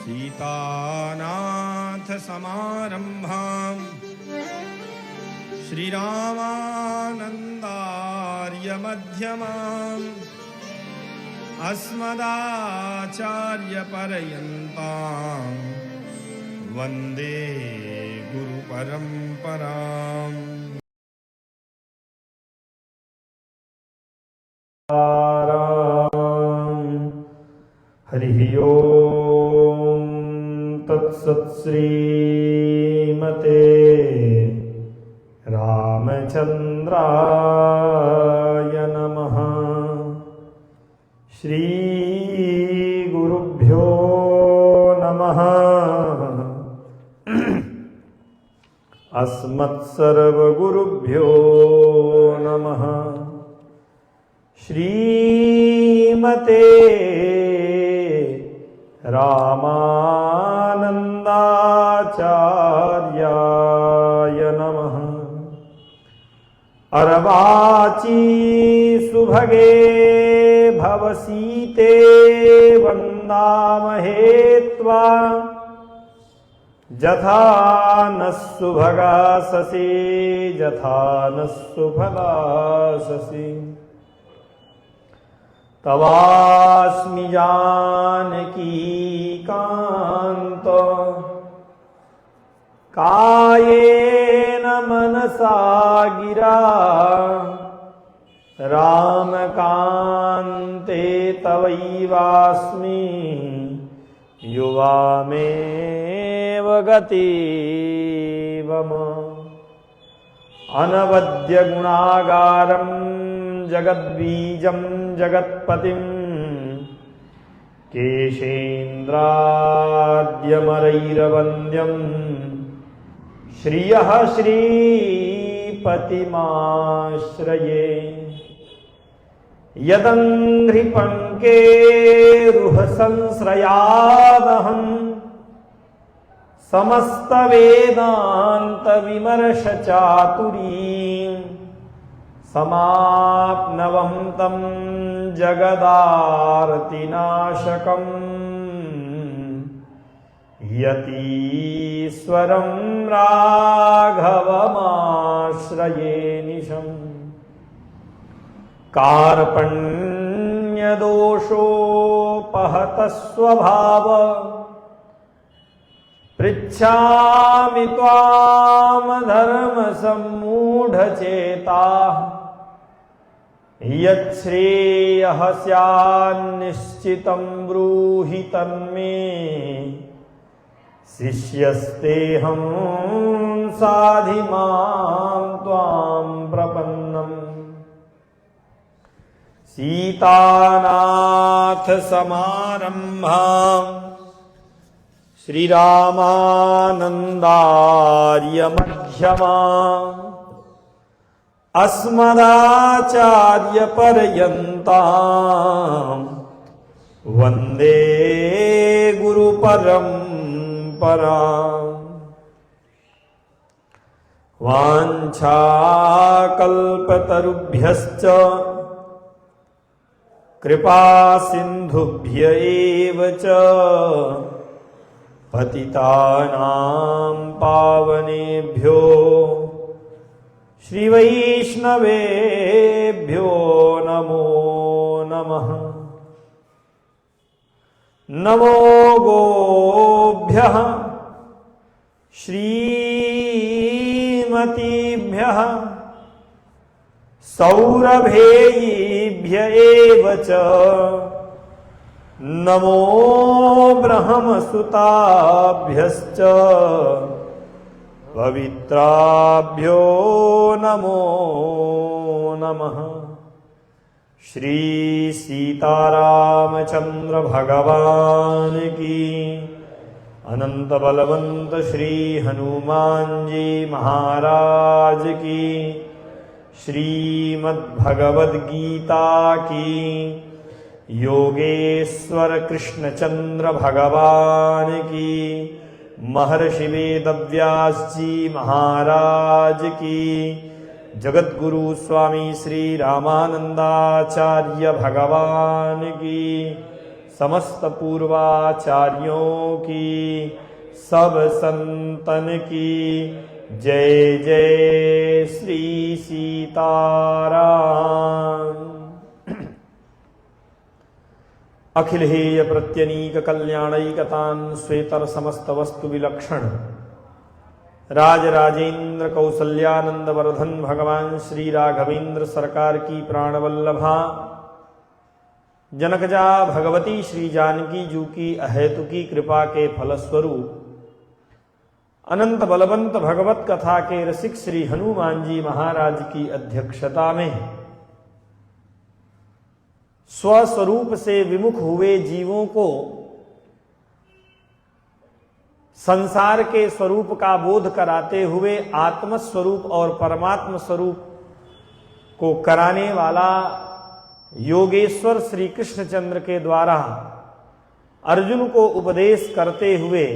सीतानाथ समारंभां श्रीरामानन्दार्य मध्यमाम् अस्मदाचार्यपर्यन्तां वन्दे गुरुपरम्पराम्। हरिः ओम तत्सत्। श्रीमते रामचंद्राय नमः। श्री गुरुभ्यो नमः। अस्मत्सर्वगुरुभ्यो नमः। श्रीमते रामानन्दाचार्याय नमः। अर्वाची सुभगे भवसीते वन्दामहे त्वा यथा नः सुभगाससे यथा नः सुफलाससे। तवास्मि जानकी कान्त कायेन मनसा गिरा रामकान्ते तवैवास्मि युवामेव गतिवम। अनवद्य गुणागारं जगद्बीजं जगत्पतिं केशेन्द्राद्यमरैरवन्द्यं श्रियः श्रीपतिमाश्रये। यदङ्घ्रिपङ्केरुहसंश्रयादहं समस्तवेदान्तविमर्शचातुरीं समाप्नवं तं जगदार्तिनाशकम् यतीश्वरं राघवमाश्रये निशम्। कार्पण्यदोषोपहतः स्वभाव पृच्छामि त्वां धर्मसम्मूढचेताः। यच्छ्रेयः स्यान्निश्चितं ब्रूहि तन्मे शिष्यस्तेऽहं साधि मां त्वां प्रपन्नम्। सीतानाथ समारम्भां श्रीरामानन्दार्य मध्यमाम् अस्मदाचार्यपर्यन्तां वन्दे गुरुपरम्पराम्। वाञ्छाकल्पतरुभ्यश्च कृपासिन्धुभ्य एव च पतितानां पावनेभ्यो श्रीवैष्णवेभ्यो नमो नमः। नमो गोभ्यः श्रीमतीभ्यः सौरभेयीभ्य एव च नमो ब्रह्मसुताभ्यश्च पवित्राभ्यो नमो नमः। श्री सीतारामचंद्र भगवान की, अनंत बलवंत श्री हनुमान जी महाराज की, श्रीमद्भगवद गीता की, योगेश्वर कृष्णचंद्र भगवान की, महर्षि वेदव्यास जी महाराज की, जगद्गुरु स्वामी श्री रामानंदाचार्य भगवान की, समस्त पूर्वाचार्यों की, सब संतन की जय जय श्री सीताराम। अखिल हेय प्रत्यनीक कल्याणैकतान श्वेतर समस्त वस्तु विलक्षण राजराजेंद्र कौसल्यानंद वर्धन भगवान श्री राघवेंद्र सरकार की प्राणवल्लभा जनकजा भगवती श्री जानकी जू की अहेतुकी कृपा के फलस्वरूप अनंत बलवंत भगवत कथा के रसिक श्री हनुमान जी महाराज की अध्यक्षता में स्वस्वरूप से विमुख हुए जीवों को संसार के स्वरूप का बोध कराते हुए आत्म स्वरूप और परमात्म स्वरूप को कराने वाला योगेश्वर श्री कृष्णचंद्र के द्वारा अर्जुन को उपदेश करते हुए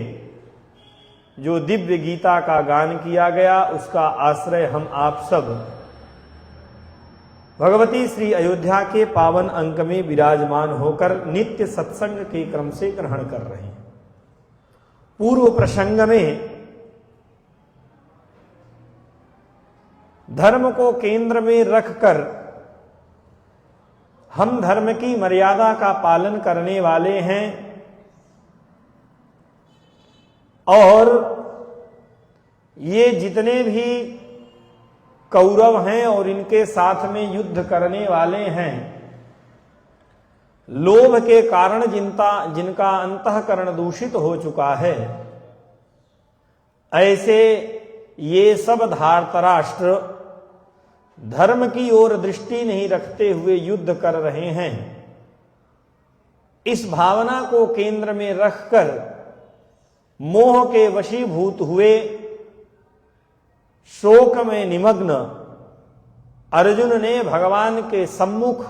जो दिव्य गीता का गान किया गया, उसका आश्रय हम आप सब भगवती श्री अयोध्या के पावन अंक में विराजमान होकर नित्य सत्संग के क्रम से ग्रहण कर रहे हैं। पूर्व प्रसंग में धर्म को केंद्र में रखकर हम धर्म की मर्यादा का पालन करने वाले हैं और ये जितने भी कौरव हैं और इनके साथ में युद्ध करने वाले हैं, लोभ के कारण जिनका अंतःकरण दूषित हो चुका है, ऐसे ये सब धार्तराष्ट्र धर्म की ओर दृष्टि नहीं रखते हुए युद्ध कर रहे हैं। इस भावना को केंद्र में रखकर मोह के वशीभूत हुए शोक में निमग्न अर्जुन ने भगवान के सम्मुख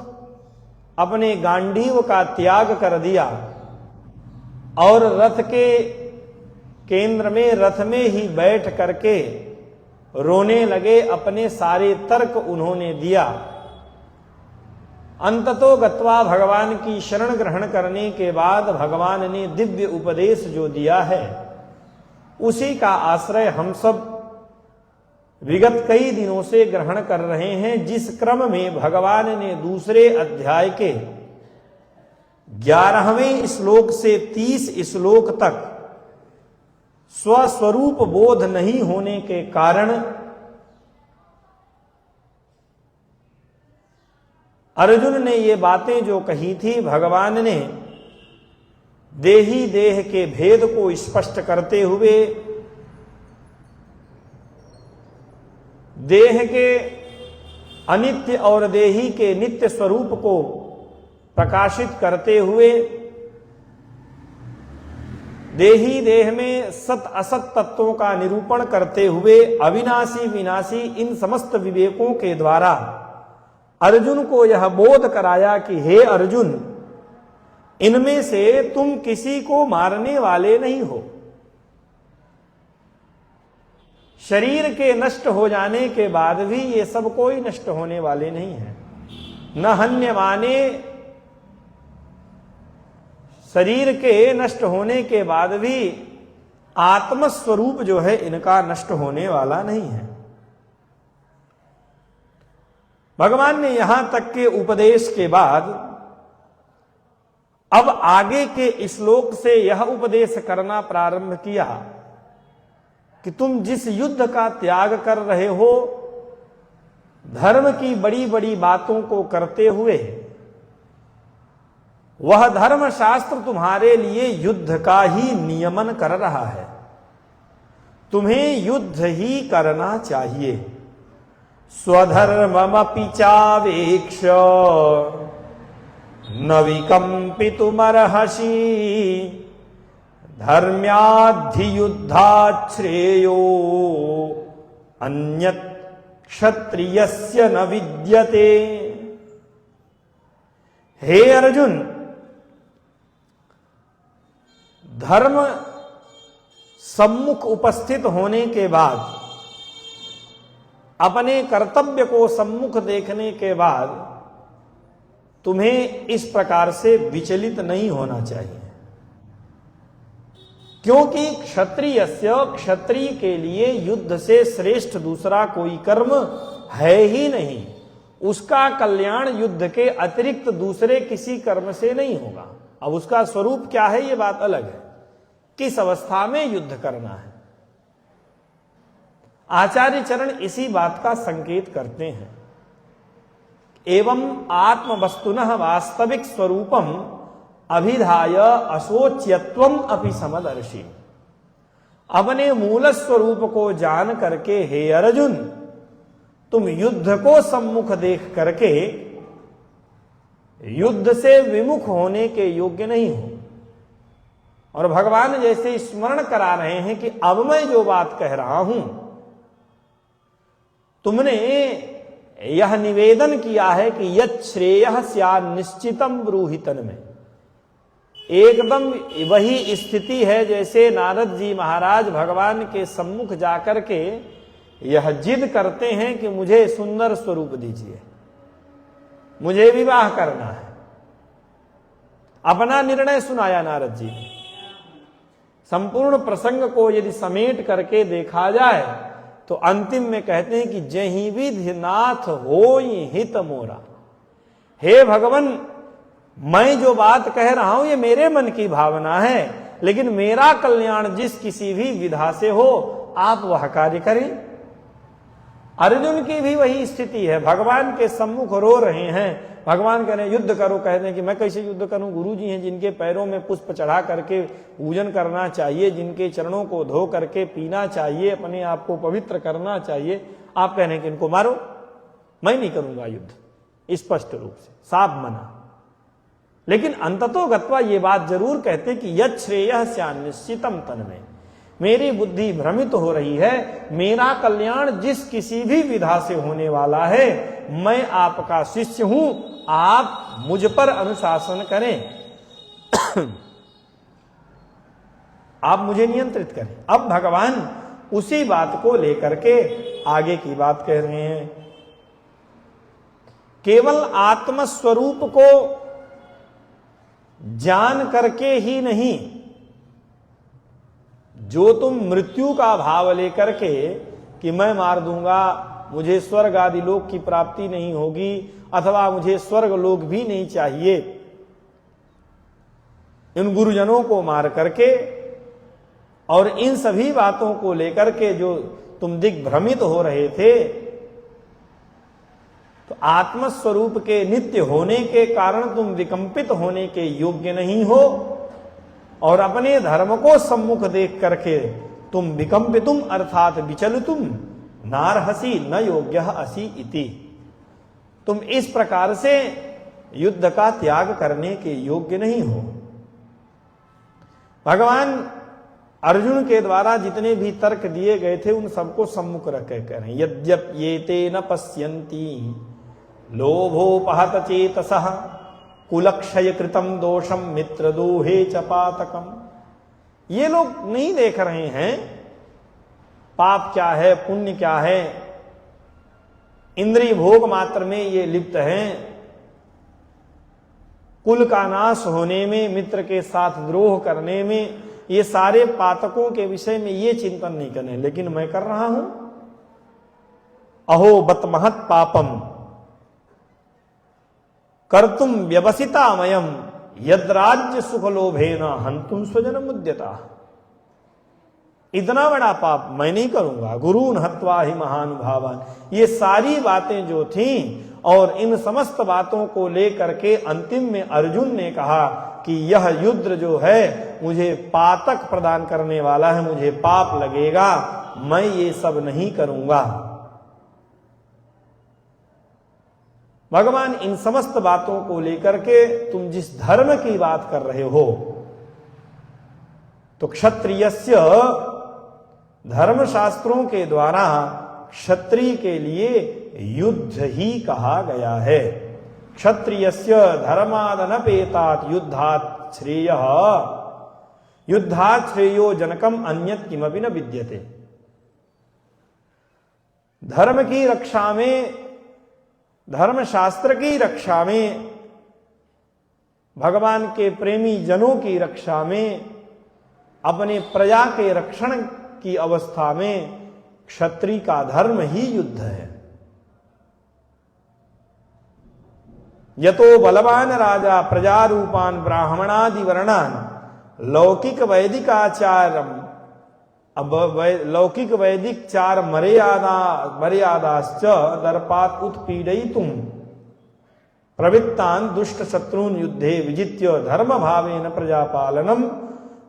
अपने गांडीव का त्याग कर दिया और रथ के केंद्र में रथ में ही बैठ करके रोने लगे। अपने सारे तर्क उन्होंने दिया। अंततो गत्वा भगवान की शरण ग्रहण करने के बाद भगवान ने दिव्य उपदेश जो दिया है, उसी का आश्रय हम सब विगत कई दिनों से ग्रहण कर रहे हैं। जिस क्रम में भगवान ने दूसरे अध्याय के 11वें श्लोक से 30 श्लोक तक स्वस्वरूप बोध नहीं होने के कारण अर्जुन ने ये बातें जो कही थी, भगवान ने देही देह के भेद को स्पष्ट करते हुए देह के अनित्य और देही के नित्य स्वरूप को प्रकाशित करते हुए देही देह में सत असत तत्वों का निरूपण करते हुए अविनाशी विनाशी इन समस्त विवेकों के द्वारा अर्जुन को यह बोध कराया कि हे अर्जुन, इनमें से तुम किसी को मारने वाले नहीं हो। शरीर के नष्ट हो जाने के बाद भी ये सब कोई नष्ट होने वाले नहीं है। न हन्यमाने, शरीर के नष्ट होने के बाद भी आत्मस्वरूप जो है इनका नष्ट होने वाला नहीं है। भगवान ने यहां तक के उपदेश के बाद अब आगे के श्लोक से यह उपदेश करना प्रारंभ किया कि तुम जिस युद्ध का त्याग कर रहे हो, धर्म की बड़ी बड़ी बातों को करते हुए, वह धर्मशास्त्र तुम्हारे लिए युद्ध का ही नियमन कर रहा है। तुम्हें युद्ध ही करना चाहिए। स्वधर्ममपि चावेक्ष न विकम्पितुमर्हसि धर्म्याद्धियुद्धात् श्रेयो अन्यत् क्षत्रियस्य न विद्यते। हे अर्जुन, धर्म सम्मुख उपस्थित होने के बाद, अपने कर्तव्य को सम्मुख देखने के बाद तुम्हें इस प्रकार से विचलित नहीं होना चाहिए, क्योंकि क्षत्रिय के लिए युद्ध से श्रेष्ठ दूसरा कोई कर्म है ही नहीं। उसका कल्याण युद्ध के अतिरिक्त दूसरे किसी कर्म से नहीं होगा। अब उसका स्वरूप क्या है ये बात अलग है, किस अवस्था में युद्ध करना है। आचार्य चरण इसी बात का संकेत करते हैं। एवं आत्मवस्तुनः वास्तविक स्वरूपम अभिधाय अशोच्यत्वम अपि समदर्शी। अपने मूल स्वरूप को जान करके हे अर्जुन, तुम युद्ध को सम्मुख देख करके युद्ध से विमुख होने के योग्य नहीं हो। और भगवान जैसे स्मरण करा रहे हैं कि अब मैं जो बात कह रहा हूं, तुमने यह निवेदन किया है कि यत् श्रेयः स्यात् निश्चितम ब्रूहितन में। एकदम वही स्थिति है जैसे नारद जी महाराज भगवान के सम्मुख जाकर के यह जिद करते हैं कि मुझे सुंदर स्वरूप दीजिए, मुझे विवाह करना है। अपना निर्णय सुनाया नारद जी ने। संपूर्ण प्रसंग को यदि समेट करके देखा जाए तो अंतिम में कहते हैं कि जहि विधि नाथ होई हित मोरा। हे भगवान, मैं जो बात कह रहा हूं ये मेरे मन की भावना है, लेकिन मेरा कल्याण जिस किसी भी विधा से हो आप वह कार्य करें। अर्जुन की भी वही स्थिति है, भगवान के सम्मुख रो रहे हैं। भगवान कह रहे हैं युद्ध करो, कहते हैं कि मैं कैसे युद्ध करूं, गुरु जी हैं जिनके पैरों में पुष्प चढ़ा करके पूजन करना चाहिए, जिनके चरणों को धो करके पीना चाहिए, अपने आप को पवित्र करना चाहिए। आप कह रहे हैं कि इनको मारो, मैं नहीं करूंगा युद्ध, स्पष्ट रूप से साफ मना। लेकिन अंततो गत्वा ये बात जरूर कहते कि यत् श्रेयः स्यात् निश्चितम तन में। मेरी बुद्धि भ्रमित हो रही है, मेरा कल्याण जिस किसी भी विधा से होने वाला है, मैं आपका शिष्य हूं, आप मुझ पर अनुशासन करें आप मुझे नियंत्रित करें। अब भगवान उसी बात को लेकर के आगे की बात कह रहे हैं। केवल आत्मस्वरूप को जान करके ही नहीं, जो तुम मृत्यु का भाव लेकर के कि मैं मार दूंगा, मुझे स्वर्ग आदि लोक की प्राप्ति नहीं होगी, अथवा मुझे स्वर्ग लोक भी नहीं चाहिए, इन गुरुजनों को मार करके और इन सभी बातों को लेकर के जो तुम दिग्भ्रमित हो रहे थे, तो आत्मस्वरूप के नित्य होने के कारण तुम विकंपित होने के योग्य नहीं हो। और अपने धर्म को सम्मुख देख करके तुम विकंपितुम अर्थात विचलितुम नारहसी न योग्य असि इति। तुम इस प्रकार से युद्ध का त्याग करने के योग्य नहीं हो। भगवान अर्जुन के द्वारा जितने भी तर्क दिए गए थे उन सबको सम्मुख रख के कह रहे हैं। यद्यप ये ते न पश्यन्ति लोभोपहत चेतसः कुलक्षय कृतम दोषम मित्र दोहे च पातकम। ये लोग नहीं देख रहे हैं पाप क्या है, पुण्य क्या है, इंद्रिय भोग मात्र में ये लिप्त हैं, कुल का नाश होने में, मित्र के साथ द्रोह करने में, ये सारे पातकों के विषय में ये चिंतन नहीं करने। लेकिन मैं कर रहा हूं। अहो बत महत पापम कर्तुम व्यवसितामयम यद्राज्य सुख लोभेन हंतुम स्वजनम उद्यता। इतना बड़ा पाप मैं नहीं करूंगा, गुरुन हत्वा ही महानुभावान। ये सारी बातें जो थीं, और इन समस्त बातों को लेकर के अंतिम में अर्जुन ने कहा कि यह युद्ध जो है मुझे पातक प्रदान करने वाला है, मुझे पाप लगेगा, मैं ये सब नहीं करूंगा। भगवान इन समस्त बातों को लेकर के तुम जिस धर्म की बात कर रहे हो, तो क्षत्रियस्य धर्मशास्त्रों के द्वारा क्षत्रिय के लिए युद्ध ही कहा गया है। क्षत्रियस्य धर्मादनपेतात् युद्धात् श्रेयः युद्धात् श्रेयो जनकम अन्यत् किमपि न विद्यते। धर्म की रक्षा में, धर्मशास्त्र की रक्षा में भगवान के प्रेमी जनों की रक्षा में, अपने प्रजा के रक्षण की अवस्था में क्षत्रिय का धर्म ही युद्ध है। यतो बलवान राजा प्रजा रूपान ब्राह्मणादि वर्णान लौकिक वैदिकाचारम, अब लौकिक वैदिक चार मर्यादाश्च दर्पात उत्पीडयितुम प्रवृत्तान दुष्ट शत्रुन युद्धे विजित्य धर्म भावेन प्रजापालनम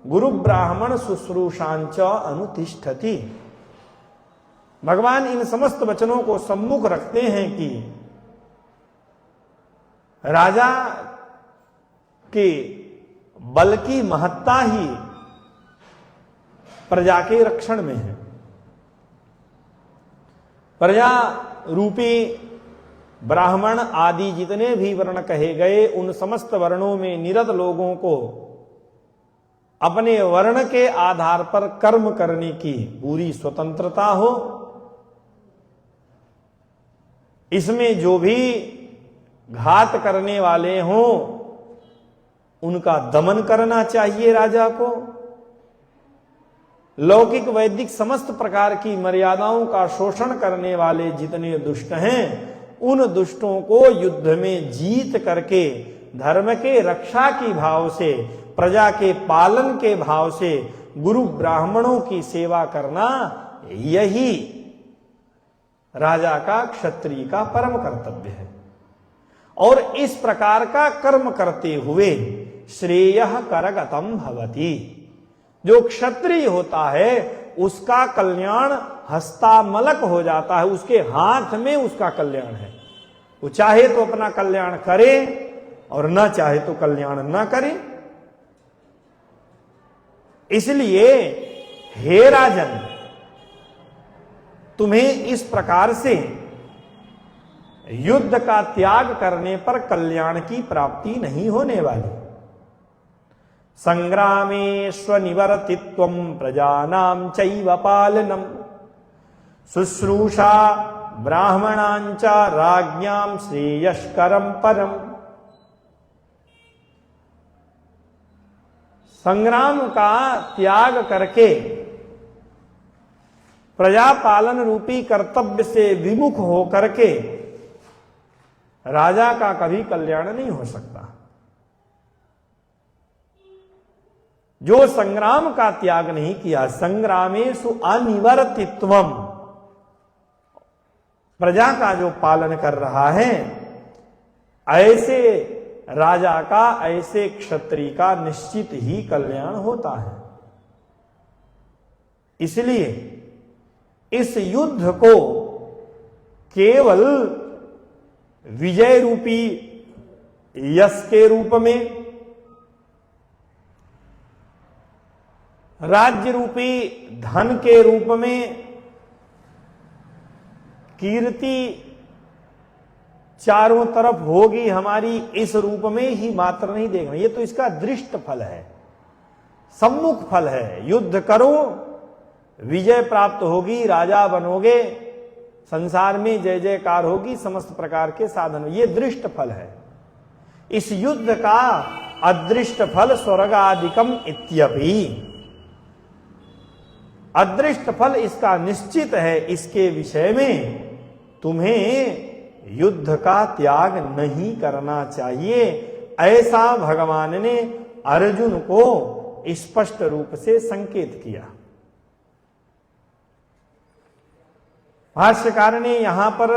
गुरु ब्राह्मण शुश्रूषांच अनुतिष्ठति। भगवान इन समस्त वचनों को सम्मुख रखते हैं कि राजा के बल की महत्ता ही प्रजा के रक्षण में है। प्रजा रूपी ब्राह्मण आदि जितने भी वर्ण कहे गए, उन समस्त वर्णों में निरत लोगों को अपने वर्ण के आधार पर कर्म करने की पूरी स्वतंत्रता हो। इसमें जो भी घात करने वाले हों उनका दमन करना चाहिए राजा को। लौकिक वैदिक समस्त प्रकार की मर्यादाओं का शोषण करने वाले जितने दुष्ट हैं, उन दुष्टों को युद्ध में जीत करके धर्म के रक्षा की भाव से, प्रजा के पालन के भाव से गुरु ब्राह्मणों की सेवा करना, यही राजा का, क्षत्रिय का परम कर्तव्य है। और इस प्रकार का कर्म करते हुए श्रेयः करगतम भवति, जो क्षत्रिय होता है उसका कल्याण हस्तामलक हो जाता है, उसके हाथ में उसका कल्याण है। वो चाहे तो अपना कल्याण करे और न चाहे तो कल्याण न करे। इसलिए हे राजन, तुम्हें इस प्रकार से युद्ध का त्याग करने पर कल्याण की प्राप्ति नहीं होने वाली। संग्रामे स्वनिवर्तित्वम प्रजानां चैव पालनम शुश्रूषा ब्राह्मणांच राज्ञां श्रेयस्करम परम। संग्राम का त्याग करके प्रजा पालन रूपी कर्तव्य से विमुख होकर के राजा का कभी कल्याण नहीं हो सकता। जो संग्राम का त्याग नहीं किया, संग्रामेषु अनिवर्तित्वम, प्रजा का जो पालन कर रहा है, ऐसे राजा का, ऐसे क्षत्रिय का निश्चित ही कल्याण होता है। इसलिए इस युद्ध को केवल विजय रूपी यश के रूप में, राज्य रूपी धन के रूप में, कीर्ति चारों तरफ होगी हमारी, इस रूप में ही मात्र नहीं देखना। ये तो इसका दृष्ट फल है, सम्मुख फल है। युद्ध करो, विजय प्राप्त होगी, राजा बनोगे, संसार में जय जयकार होगी, समस्त प्रकार के साधन, ये दृष्ट फल है। इस युद्ध का अदृष्ट फल स्वर्गादिकम इत्यपि, अदृष्ट फल इसका निश्चित है। इसके विषय में तुम्हें युद्ध का त्याग नहीं करना चाहिए, ऐसा भगवान ने अर्जुन को स्पष्ट रूप से संकेत किया। भाष्यकार ने यहां पर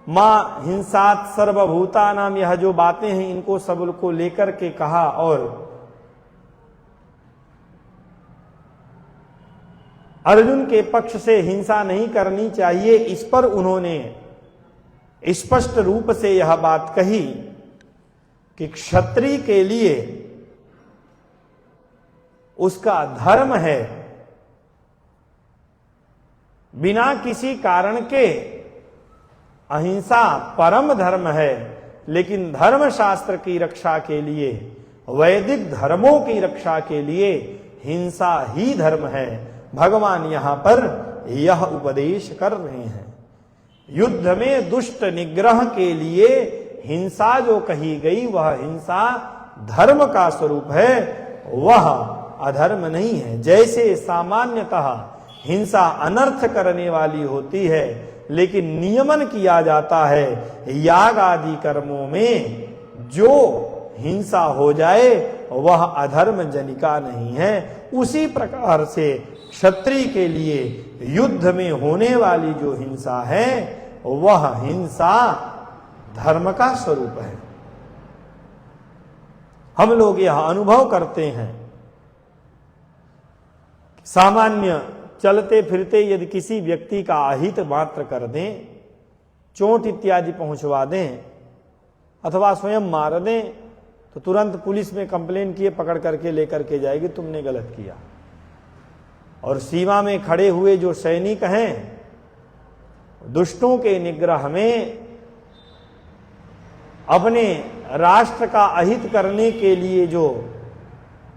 मां हिंसात सर्वभूता नाम, यह जो बातें हैं इनको सब को लेकर के कहा, और अर्जुन के पक्ष से हिंसा नहीं करनी चाहिए, इस पर उन्होंने स्पष्ट रूप से यह बात कही कि क्षत्रिय के लिए उसका धर्म है बिना किसी कारण के अहिंसा परम धर्म है, लेकिन धर्मशास्त्र की रक्षा के लिए, वैदिक धर्मों की रक्षा के लिए हिंसा ही धर्म है। भगवान यहां पर यह उपदेश कर रहे हैं। युद्ध में दुष्ट निग्रह के लिए हिंसा जो कही गई वह हिंसा धर्म का स्वरूप है, वह अधर्म नहीं है। जैसे सामान्यतः हिंसा अनर्थ करने वाली होती है, लेकिन नियमन किया जाता है याग आदि कर्मों में, जो हिंसा हो जाए वह अधर्म जनिका नहीं है। उसी प्रकार से क्षत्रिय के लिए युद्ध में होने वाली जो हिंसा है वह हिंसा धर्म का स्वरूप है। हम लोग यह अनुभव करते हैं, सामान्य चलते फिरते यदि किसी व्यक्ति का अहित मात्र कर दें, चोट इत्यादि पहुंचवा दें अथवा स्वयं मार दें, तो तुरंत पुलिस में कंप्लेन किए पकड़ करके लेकर के जाएगी, तुमने गलत किया। और सीमा में खड़े हुए जो सैनिक हैं, दुष्टों के निग्रह में अपने राष्ट्र का अहित करने के लिए जो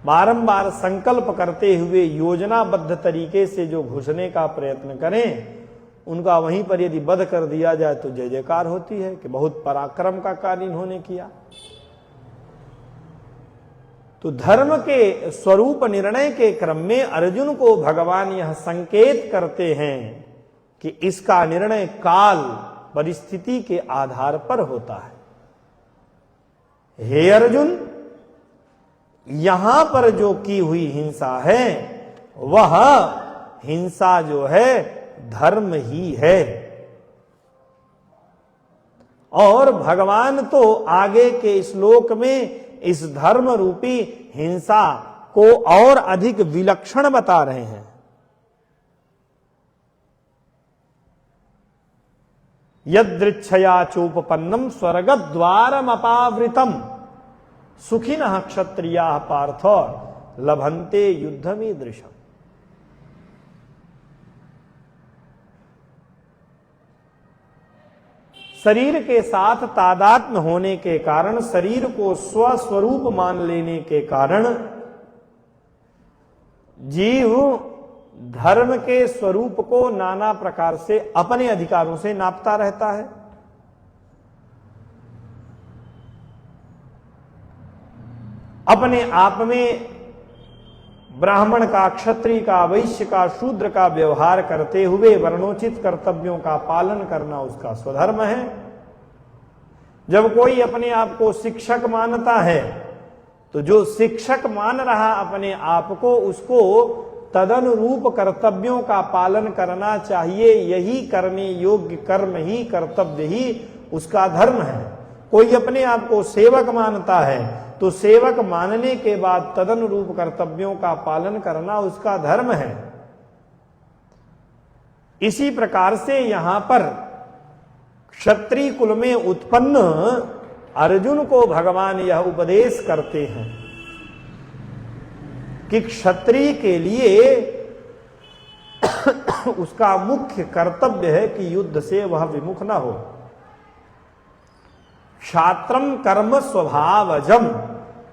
बारंबार संकल्प करते हुए योजनाबद्ध तरीके से जो घुसने का प्रयत्न करें, उनका वहीं पर यदि वध कर दिया जाए तो जय जयकार होती है कि बहुत पराक्रम का कार्य इन्होंने किया। तो धर्म के स्वरूप निर्णय के क्रम में अर्जुन को भगवान यह संकेत करते हैं कि इसका निर्णय काल परिस्थिति के आधार पर होता है। हे अर्जुन, यहां पर जो की हुई हिंसा है वह हिंसा जो है धर्म ही है। और भगवान तो आगे के श्लोक में इस धर्म रूपी हिंसा को और अधिक विलक्षण बता रहे हैं। यदृच्छया चोपपन्नम स्वर्गद्वारमपावृतम सुखिनः क्षत्रियाः पार्थ लभन्ते युद्धमीदृशम्। शरीर के साथ तादात्म्य होने के कारण, शरीर को स्वस्वरूप मान लेने के कारण जीव धर्म के स्वरूप को नाना प्रकार से अपने अधिकारों से नापता रहता है। अपने आप में ब्राह्मण का, क्षत्रिय का, वैश्य का, शूद्र का व्यवहार करते हुए वर्णोचित कर्तव्यों का पालन करना उसका स्वधर्म है। जब कोई अपने आप को शिक्षक मानता है तो जो शिक्षक मान रहा अपने आप को, उसको तदनुरूप कर्तव्यों का पालन करना चाहिए। यही करने योग्य कर्म ही, कर्तव्य ही उसका धर्म है। कोई अपने आप को सेवक मानता है तो सेवक मानने के बाद तदनुरूप कर्तव्यों का पालन करना उसका धर्म है। इसी प्रकार से यहां पर क्षत्रिय कुल में उत्पन्न अर्जुन को भगवान यह उपदेश करते हैं कि क्षत्रिय के लिए उसका मुख्य कर्तव्य है कि युद्ध से वह विमुख न हो। क्षात्रम कर्म स्वभावजम,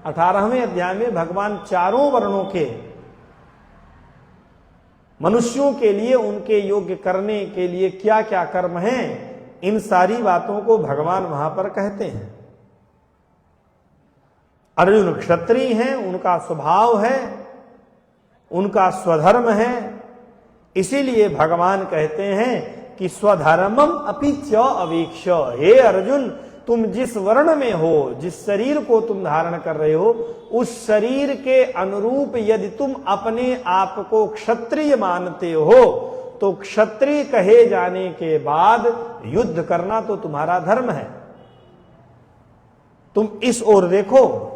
18वें अध्याय में भगवान चारों वर्णों के मनुष्यों के लिए उनके योग्य करने के लिए क्या क्या कर्म हैं, इन सारी बातों को भगवान वहां पर कहते हैं। अर्जुन क्षत्रिय हैं, उनका स्वभाव है, उनका स्वधर्म है। इसीलिए भगवान कहते हैं कि स्वधर्मम अपि च अवीक्ष। हे अर्जुन, तुम जिस वर्ण में हो, जिस शरीर को तुम धारण कर रहे हो, उस शरीर के अनुरूप यदि तुम अपने आप को क्षत्रिय मानते हो तो क्षत्रिय कहे जाने के बाद युद्ध करना तो तुम्हारा धर्म है। तुम इस ओर देखो,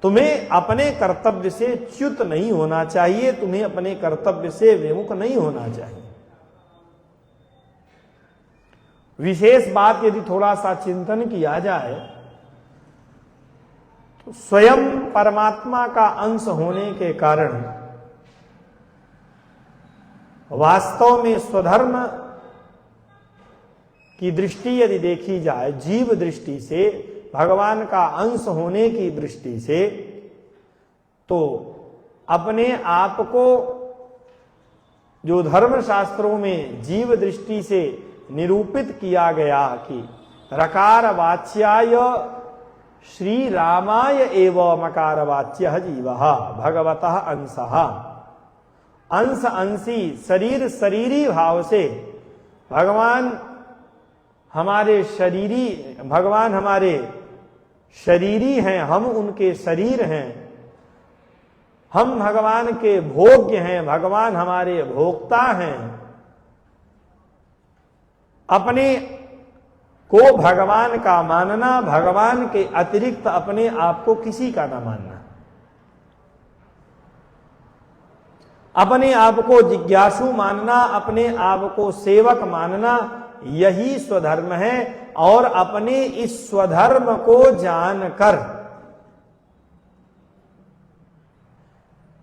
तुम्हें अपने कर्तव्य से च्युत नहीं होना चाहिए, तुम्हें अपने कर्तव्य से विमुख नहीं होना चाहिए। विशेष बात यदि थोड़ा सा चिंतन किया जाए तो स्वयं परमात्मा का अंश होने के कारण वास्तव में स्वधर्म की दृष्टि यदि देखी जाए, जीव दृष्टि से, भगवान का अंश होने की दृष्टि से, तो अपने आप को जो धर्म शास्त्रों में जीव दृष्टि से निरूपित किया गया कि रकार वाच्याय श्री रामाय एव मकार वाच्य जीवः भगवतः अंशः। अंश अंशी, शरीर शरीरी भाव से भगवान हमारे शरीरी हैं, हम उनके शरीर हैं। हम भगवान के भोग्य हैं, भगवान हमारे भोक्ता हैं। अपने को भगवान का मानना, भगवान के अतिरिक्त अपने आप को किसी का ना मानना, अपने आप को जिज्ञासु मानना, अपने आप को सेवक मानना, यही स्वधर्म है। और अपने इस स्वधर्म को जानकर,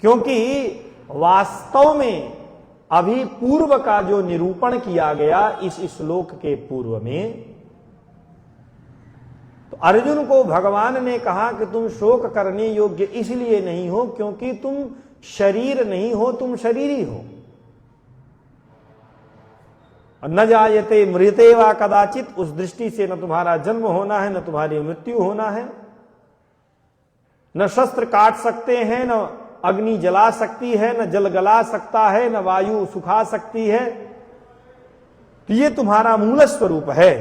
क्योंकि वास्तव में अभी पूर्व का जो निरूपण किया गया इस श्लोक के पूर्व में, तो अर्जुन को भगवान ने कहा कि तुम शोक करने योग्य इसलिए नहीं हो क्योंकि तुम शरीर नहीं हो, तुम शरीरी हो। न जायते मृते वा कदाचित, उस दृष्टि से न तुम्हारा जन्म होना है, न तुम्हारी मृत्यु होना है। न शस्त्र काट सकते हैं, न अग्नि जला सकती है, न जल गला सकता है, न वायु सुखा सकती है। तो ये तुम्हारा मूल स्वरूप है।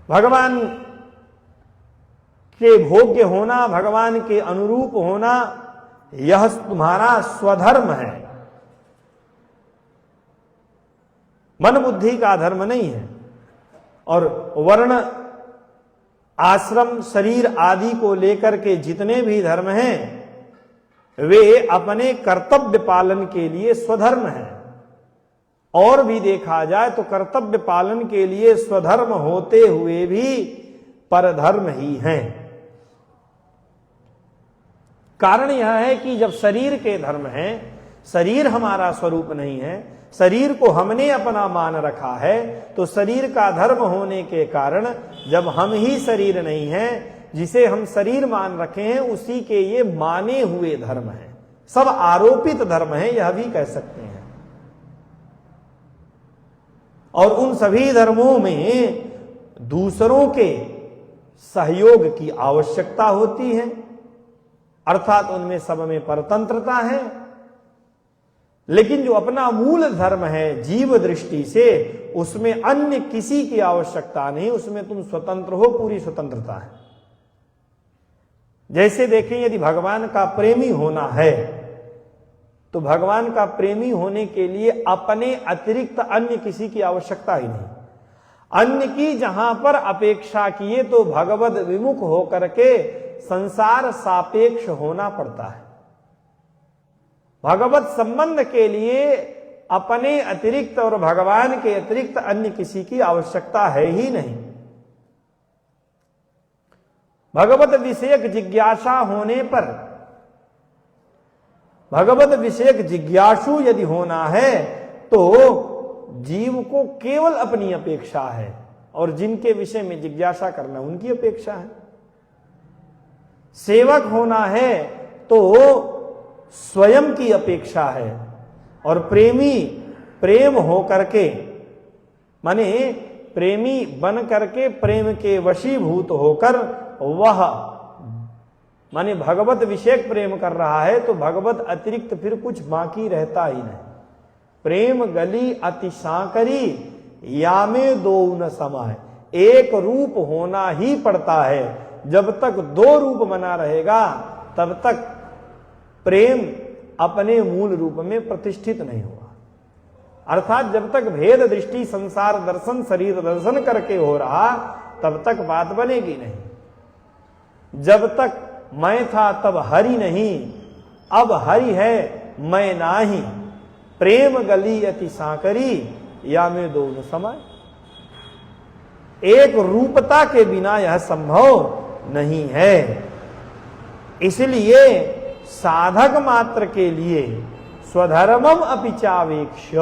भगवान के भोग्य होना, भगवान के अनुरूप होना, यह तुम्हारा स्वधर्म है, मन बुद्धि का धर्म नहीं है। और वर्ण आश्रम शरीर आदि को लेकर के जितने भी धर्म हैं वे अपने कर्तव्य पालन के लिए स्वधर्म हैं। और भी देखा जाए तो कर्तव्य पालन के लिए स्वधर्म होते हुए भी परधर्म ही हैं। कारण यह है कि जब शरीर के धर्म हैं, शरीर हमारा स्वरूप नहीं है, शरीर को हमने अपना मान रखा है, तो शरीर का धर्म होने के कारण जब हम ही शरीर नहीं हैं, जिसे हम शरीर मान रखे हैं, उसी के ये माने हुए धर्म हैं, सब आरोपित धर्म हैं, यह भी कह सकते हैं। और उन सभी धर्मों में दूसरों के सहयोग की आवश्यकता होती है, अर्थात उनमें सब में परतंत्रता है। लेकिन जो अपना मूल धर्म है जीव दृष्टि से, उसमें अन्य किसी की आवश्यकता नहीं, उसमें तुम स्वतंत्र हो, पूरी स्वतंत्रता है। जैसे देखें, यदि भगवान का प्रेमी होना है तो भगवान का प्रेमी होने के लिए अपने अतिरिक्त अन्य किसी की आवश्यकता ही नहीं। अन्य की जहां पर अपेक्षा किए तो भगवद विमुख होकर के संसार सापेक्ष होना पड़ता है। भगवत संबंध के लिए अपने अतिरिक्त और भगवान के अतिरिक्त अन्य किसी की आवश्यकता है ही नहीं। भगवत विषयक जिज्ञासा होने पर, भगवत विषयक जिज्ञासु यदि होना है तो जीव को केवल अपनी अपेक्षा है, और जिनके विषय में जिज्ञासा करना उनकी अपेक्षा है। सेवक होना है तो स्वयं की अपेक्षा है, और प्रेमी प्रेम हो करके, माने प्रेमी बन करके प्रेम के वशीभूत होकर वह माने भगवत विषयक प्रेम कर रहा है, तो भगवत अतिरिक्त फिर कुछ बाकी रहता ही नहीं। प्रेम गली अति सांकरी यामे दो न समाय, एक रूप होना ही पड़ता है। जब तक दो रूप बना रहेगा तब तक प्रेम अपने मूल रूप में प्रतिष्ठित नहीं हुआ। अर्थात जब तक भेद दृष्टि संसार दर्शन शरीर दर्शन करके हो रहा तब तक बात बनेगी नहीं। जब तक मैं था तब हरि नहीं, अब हरि है मैं नाही, प्रेम गली अति सांकरी या में दो न समाय। एक रूपता के बिना यह संभव नहीं है। इसलिए साधक मात्र के लिए स्वधर्मम अपि चावेक्ष,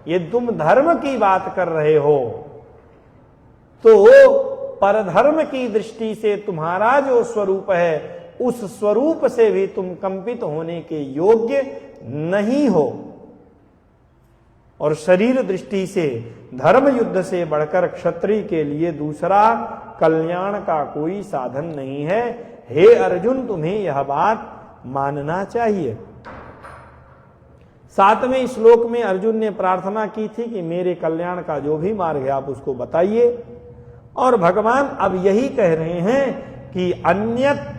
ये तुम धर्म की बात कर रहे हो तो परधर्म की दृष्टि से तुम्हारा जो स्वरूप है उस स्वरूप से भी तुम कंपित होने के योग्य नहीं हो। और शरीर दृष्टि से धर्म युद्ध से बढ़कर क्षत्रिय के लिए दूसरा कल्याण का कोई साधन नहीं है। हे अर्जुन, तुम्हें यह बात मानना चाहिए। 7वें श्लोक में अर्जुन ने प्रार्थना की थी कि मेरे कल्याण का जो भी मार्ग है आप उसको बताइए, और भगवान अब यही कह रहे हैं कि अन्यत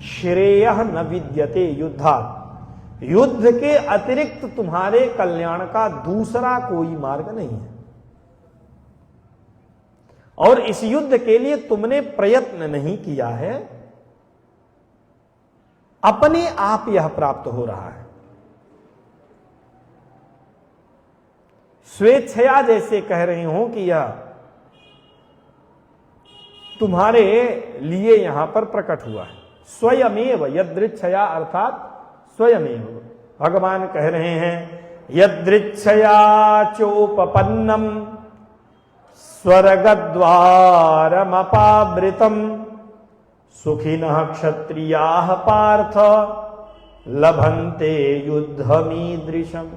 श्रेयः न विद्यते युद्धात्, युद्ध के अतिरिक्त तुम्हारे कल्याण का दूसरा कोई मार्ग नहीं है, और इस युद्ध के लिए तुमने प्रयत्न नहीं किया है, अपने आप यह प्राप्त हो रहा है। स्वेच्छया जैसे कह रहे हो कि यह तुम्हारे लिए यहां पर प्रकट हुआ है। स्वयमेव यदृच्छया, अर्थात स्वयमेव भगवान कह रहे हैं यदृच्छया चोपपन्नम स्वर्गद्वारमपावृतम सुखिनः क्षत्रियाः पार्थ लभन्ते युद्धमीदृशम्।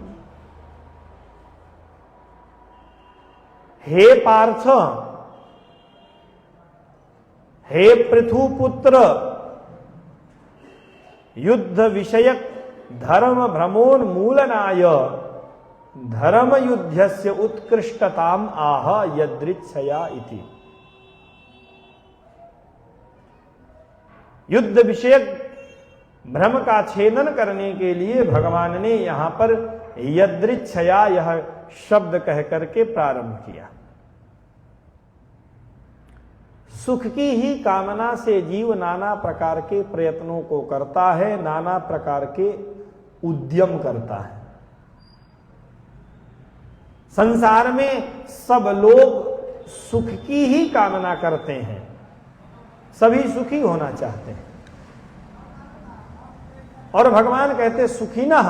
हे पार्थ, हे पृथुपुत्र, युद्ध विषयक धर्म भ्रमोन्मूलनाय धर्म युद्धस्य उत्कृष्टताम आह यदृच्छया इति। युद्ध विषयक भ्रम का छेदन करने के लिए भगवान ने यहां पर यदृच्छया यह शब्द कह करके प्रारंभ किया। सुख की ही कामना से जीव नाना प्रकार के प्रयत्नों को करता है, नाना प्रकार के उद्यम करता है। संसार में सब लोग सुख की ही कामना करते हैं, सभी सुखी होना चाहते हैं, और भगवान कहते सुखिनः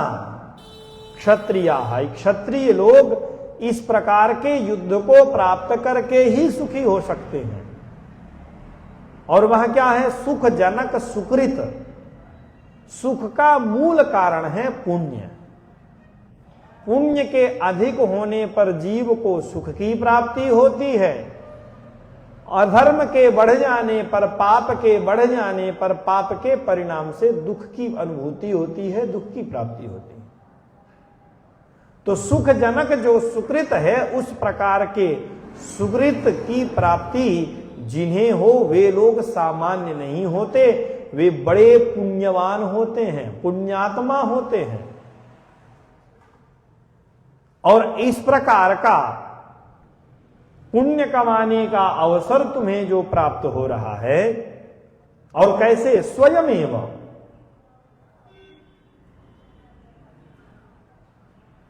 क्षत्रियाः, क्षत्रिय लोग इस प्रकार के युद्ध को प्राप्त करके ही सुखी हो सकते हैं। और वह क्या है? सुख जनक सुकृत। सुख का मूल कारण है पुण्य। पुण्य के अधिक होने पर जीव को सुख की प्राप्ति होती है, अधर्म के बढ़ जाने पर, पाप के बढ़ जाने पर पाप के परिणाम से दुख की अनुभूति होती है, दुख की प्राप्ति होती है। तो सुख जनक जो सुकृत है, उस प्रकार के सुकृत की प्राप्ति जिन्हें हो वे लोग सामान्य नहीं होते, वे बड़े पुण्यवान होते हैं, पुण्यात्मा होते हैं। और इस प्रकार का पुण्य कमाने का अवसर तुम्हें जो प्राप्त हो रहा है, और कैसे? स्वयमेव।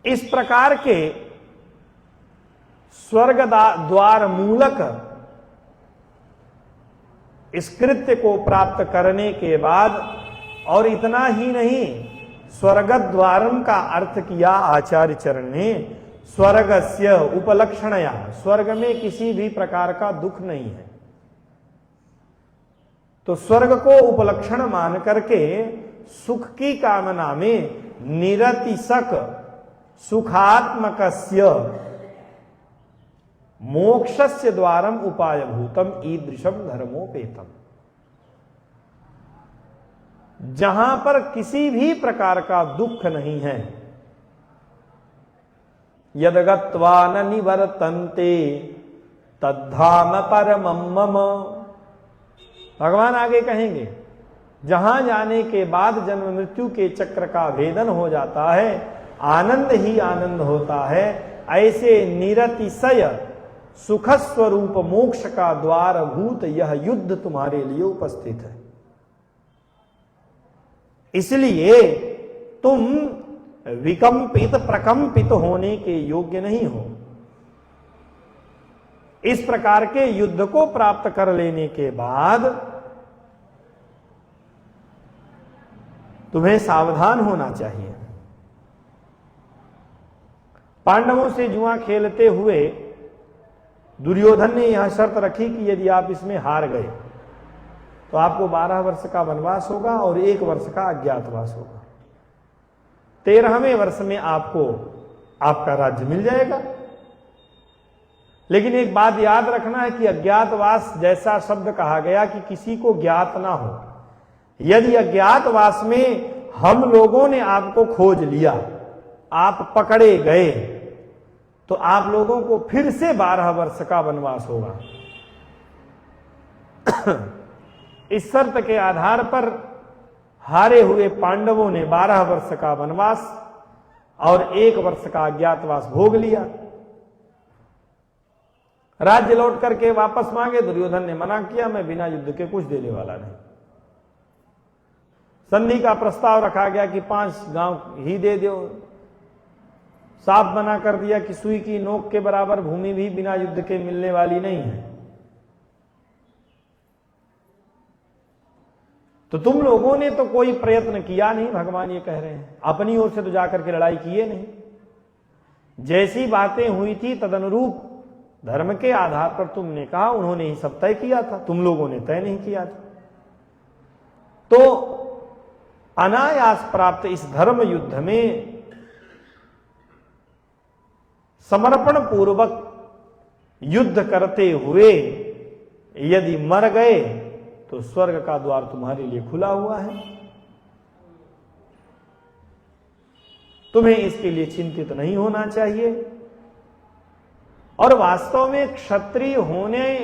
इस प्रकार के स्वर्ग द्वार मूलक इस कृत्य को प्राप्त करने के बाद, और इतना ही नहीं, स्वर्गद्वारम का अर्थ किया आचार्य चरण ने स्वर्गस्य उपलक्षणया, स्वर्ग में किसी भी प्रकार का दुख नहीं है। तो स्वर्ग को उपलक्षण मान करके सुख की कामना में निरतिशक सुखात्मकस्य मोक्षस्य द्वारम उपायभूतम ईदृशम धर्मोपेतम। जहां पर किसी भी प्रकार का दुख नहीं है, यदगत्वा न निवर्तन्ते तद्धाम परमं मम। भगवान आगे कहेंगे, जहां जाने के बाद जन्म मृत्यु के चक्र का भेदन हो जाता है, आनंद ही आनंद होता है, ऐसे निरतिशय सुख स्वरूप मोक्ष का द्वार भूत यह युद्ध तुम्हारे लिए उपस्थित है। इसलिए तुम विकंपित प्रकंपित होने के योग्य नहीं हो। इस प्रकार के युद्ध को प्राप्त कर लेने के बाद तुम्हें सावधान होना चाहिए। पांडवों से जुआ खेलते हुए दुर्योधन ने यह शर्त रखी कि यदि आप इसमें हार गए तो आपको 12 वर्ष का वनवास होगा और 1 वर्ष का अज्ञातवास होगा। 13वें वर्ष में आपको आपका राज्य मिल जाएगा। लेकिन एक बात याद रखना है कि अज्ञातवास जैसा शब्द कहा गया कि किसी को ज्ञात ना हो। यदि अज्ञातवास में हम लोगों ने आपको खोज लिया, आप पकड़े गए, तो आप लोगों को फिर से 12 वर्ष का वनवास होगा। इस शर्त के आधार पर हारे हुए पांडवों ने 12 वर्ष का वनवास और 1 वर्ष का अज्ञातवास भोग लिया। राज्य लौट करके वापस मांगे, दुर्योधन ने मना किया, मैं बिना युद्ध के कुछ देने वाला नहीं। संधि का प्रस्ताव रखा गया कि 5 गांव ही दे दो। साफ मना कर दिया कि सुई की नोक के बराबर भूमि भी बिना युद्ध के मिलने वाली नहीं है। तो तुम लोगों ने तो कोई प्रयत्न किया नहीं, भगवान ये कह रहे हैं, अपनी ओर से तो जाकर के लड़ाई किए नहीं। जैसी बातें हुई थी तदनुरूप धर्म के आधार पर तुमने कहा, उन्होंने ही सब तय किया था, तुम लोगों ने तय नहीं किया था। तो अनायास प्राप्त इस धर्म युद्ध में समर्पण पूर्वक युद्ध करते हुए यदि मर गए तो स्वर्ग का द्वार तुम्हारे लिए खुला हुआ है। तुम्हें इसके लिए चिंतित नहीं होना चाहिए। और वास्तव में क्षत्रिय होने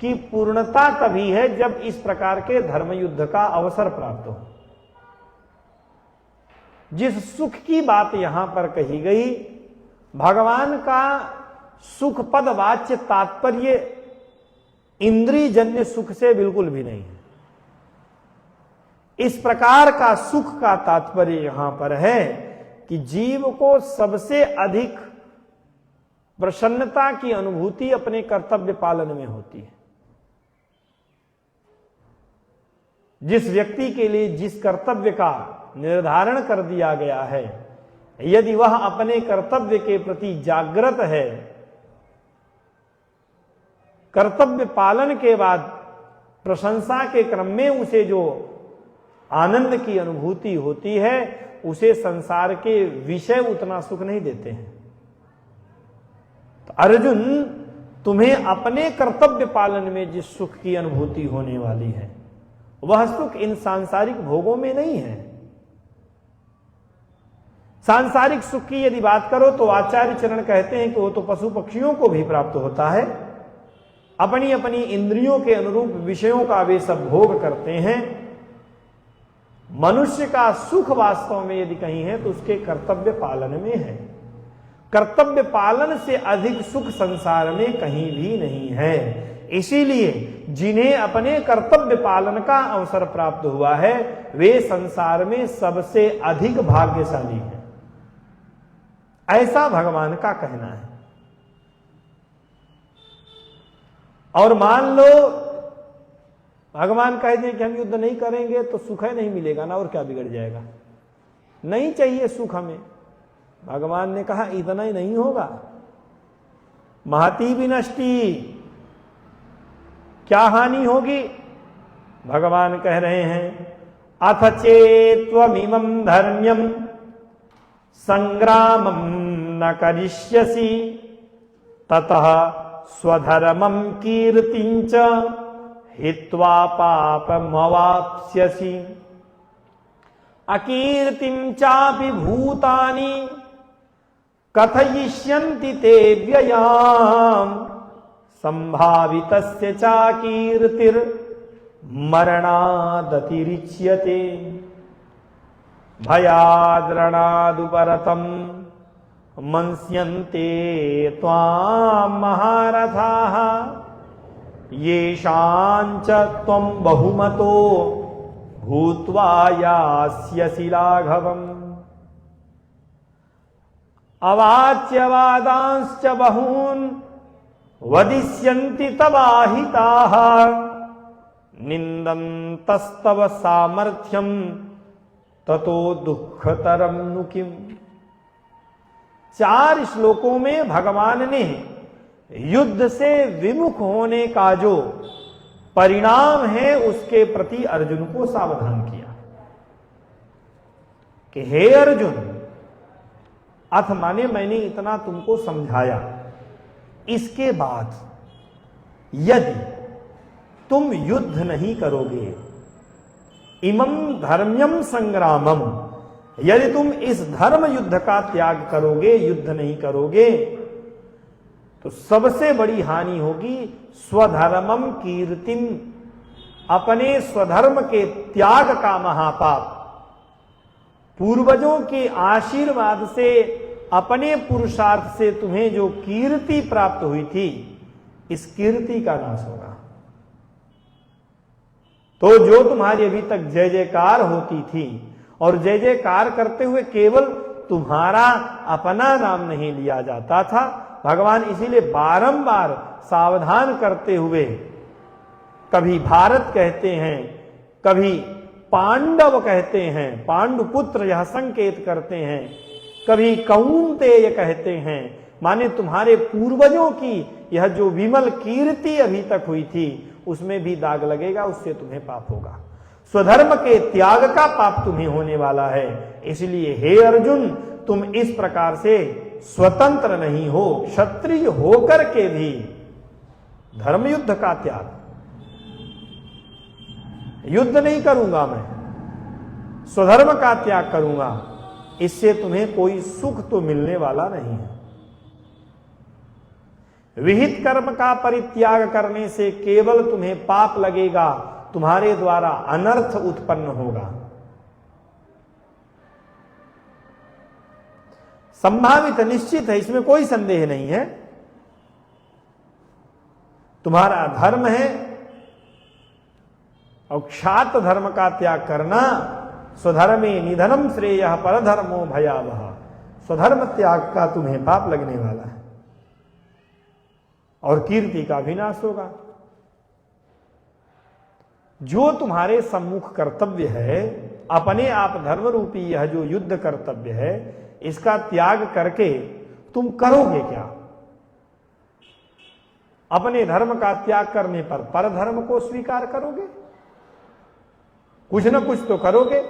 की पूर्णता तभी है जब इस प्रकार के धर्म युद्ध का अवसर प्राप्त हो। जिस सुख की बात यहां पर कही गई, भगवान का सुख पद वाच्य तात्पर्य इंद्रिय जन्य सुख से बिल्कुल भी नहीं है। इस प्रकार का सुख का तात्पर्य यहां पर है कि जीव को सबसे अधिक प्रसन्नता की अनुभूति अपने कर्तव्य पालन में होती है। जिस व्यक्ति के लिए जिस कर्तव्य का निर्धारण कर दिया गया है, यदि वह अपने कर्तव्य के प्रति जागृत है, कर्तव्य पालन के बाद प्रशंसा के क्रम में उसे जो आनंद की अनुभूति होती है, उसे संसार के विषय उतना सुख नहीं देते हैं। तो अर्जुन, तुम्हें अपने कर्तव्य पालन में जिस सुख की अनुभूति होने वाली है, वह सुख इन सांसारिक भोगों में नहीं है। सांसारिक सुख की यदि बात करो तो आचार्य चरण कहते हैं कि वो तो पशु पक्षियों को भी प्राप्त होता है। अपनी अपनी इंद्रियों के अनुरूप विषयों का वे सब भोग करते हैं। मनुष्य का सुख वास्तव में यदि कहीं है तो उसके कर्तव्य पालन में है। कर्तव्य पालन से अधिक सुख संसार में कहीं भी नहीं है। इसीलिए जिन्हें अपने कर्तव्य पालन का अवसर प्राप्त हुआ है, वे संसार में सबसे अधिक भाग्यशाली हैं, ऐसा भगवान का कहना है। और मान लो भगवान कह दें कि हम युद्ध नहीं करेंगे तो सुख है नहीं मिलेगा ना, और क्या बिगड़ जाएगा, नहीं चाहिए सुख हमें। भगवान ने कहा इतना ही नहीं होगा, महती विनष्टि, क्या हानि होगी। भगवान कह रहे हैं अथ चेत्त्वमिमं धर्म्यं संग्रामं न करिष्यसि ततः स्वधर्मं कीर्तिं च हित्वा पापमवाप्स्यसि अकीर्तिं चापि भूतानि कथयिष्यन्ति ते व्ययाम् संभावितस्य चाकीर्तिर् मरणादतिरिच्यते भयाद्रणादुपरतं मंस्यन्ते त्वां महारथाः येषाञ्च त्वं बहुमतो भूत्वा यास्यसि लाघवम् अवाच्यवादांश्च बहून् वदिष्यन्ति तवाहिताः निन्दन्तस्तव सामर्थ्यं ततो दुःखतरं नु किम्। 4 श्लोकों में भगवान ने युद्ध से विमुख होने का जो परिणाम है उसके प्रति अर्जुन को सावधान किया कि हे अर्जुन, अथ माने मैंने इतना तुमको समझाया, इसके बाद यदि तुम युद्ध नहीं करोगे, इमं धर्म्यम संग्रामम, यदि तुम इस धर्म युद्ध का त्याग करोगे, युद्ध नहीं करोगे, तो सबसे बड़ी हानि होगी स्वधर्मम कीर्तिम, अपने स्वधर्म के त्याग का महापाप। पूर्वजों के आशीर्वाद से, अपने पुरुषार्थ से तुम्हें जो कीर्ति प्राप्त हुई थी, इस कीर्ति का नाश होगा। तो जो तुम्हारी अभी तक जय जयकार होती थी, और जय जयकार करते हुए केवल तुम्हारा अपना नाम नहीं लिया जाता था, भगवान इसीलिए बारंबार सावधान करते हुए कभी भारत कहते हैं, कभी पांडव कहते हैं, पांडुपुत्र यह संकेत करते हैं, कभी कौंतेय कहते हैं, माने तुम्हारे पूर्वजों की यह जो विमल कीर्ति अभी तक हुई थी उसमें भी दाग लगेगा, उससे तुम्हें पाप होगा। स्वधर्म के त्याग का पाप तुम्हें होने वाला है। इसलिए हे अर्जुन, तुम इस प्रकार से स्वतंत्र नहीं हो, क्षत्रिय होकर के भी धर्म युद्ध का त्याग, युद्ध नहीं करूंगा मैं, स्वधर्म का त्याग करूंगा, इससे तुम्हें कोई सुख तो मिलने वाला नहीं है। विहित कर्म का परित्याग करने से केवल तुम्हें पाप लगेगा, तुम्हारे द्वारा अनर्थ उत्पन्न होगा। संभावित निश्चित है, इसमें कोई संदेह नहीं है। तुम्हारा धर्म है और क्षात्र धर्म का त्याग करना, स्वधर्मे निधनम श्रेयः परधर्मो भयावह, स्वधर्म त्याग का तुम्हें पाप लगने वाला है और कीर्ति का विनाश होगा। जो तुम्हारे सम्मुख कर्तव्य है, अपने आप धर्म रूपी यह जो युद्ध कर्तव्य है, इसका त्याग करके तुम करोगे क्या? अपने धर्म का त्याग करने पर परधर्म को स्वीकार करोगे? कुछ न कुछ तो करोगे।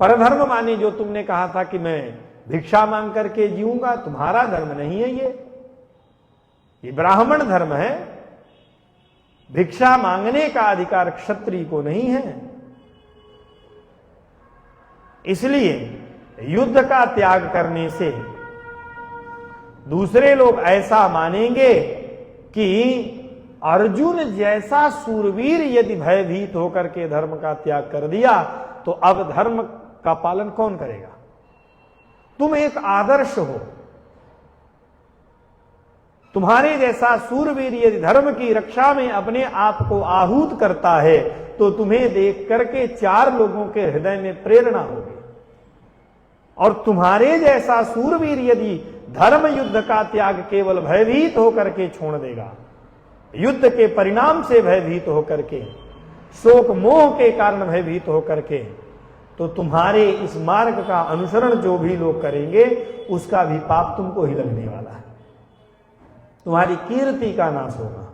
परधर्म माने जो तुमने कहा था कि मैं भिक्षा मांग करके जीऊंगा, तुम्हारा धर्म नहीं है ये ब्राह्मण धर्म है। भिक्षा मांगने का अधिकार क्षत्रिय को नहीं है। इसलिए युद्ध का त्याग करने से दूसरे लोग ऐसा मानेंगे कि अर्जुन जैसा सूरवीर यदि भयभीत होकर के धर्म का त्याग कर दिया तो अब धर्म का पालन कौन करेगा? तुम एक आदर्श हो। तुम्हारे जैसा सूरवीर यदि धर्म की रक्षा में अपने आप को आहूत करता है तो तुम्हें देख करके 4 लोगों के हृदय में प्रेरणा होगी। और तुम्हारे जैसा सूरवीर यदि धर्म युद्ध का त्याग केवल भयभीत होकर के छोड़ देगा, युद्ध के परिणाम से भयभीत होकर के, शोक मोह के कारण भयभीत होकर के, तो तुम्हारे इस मार्ग का अनुसरण जो भी लोग करेंगे उसका भी पाप तुमको ही लगने वाला है। तुम्हारी कीर्ति का नाश होगा।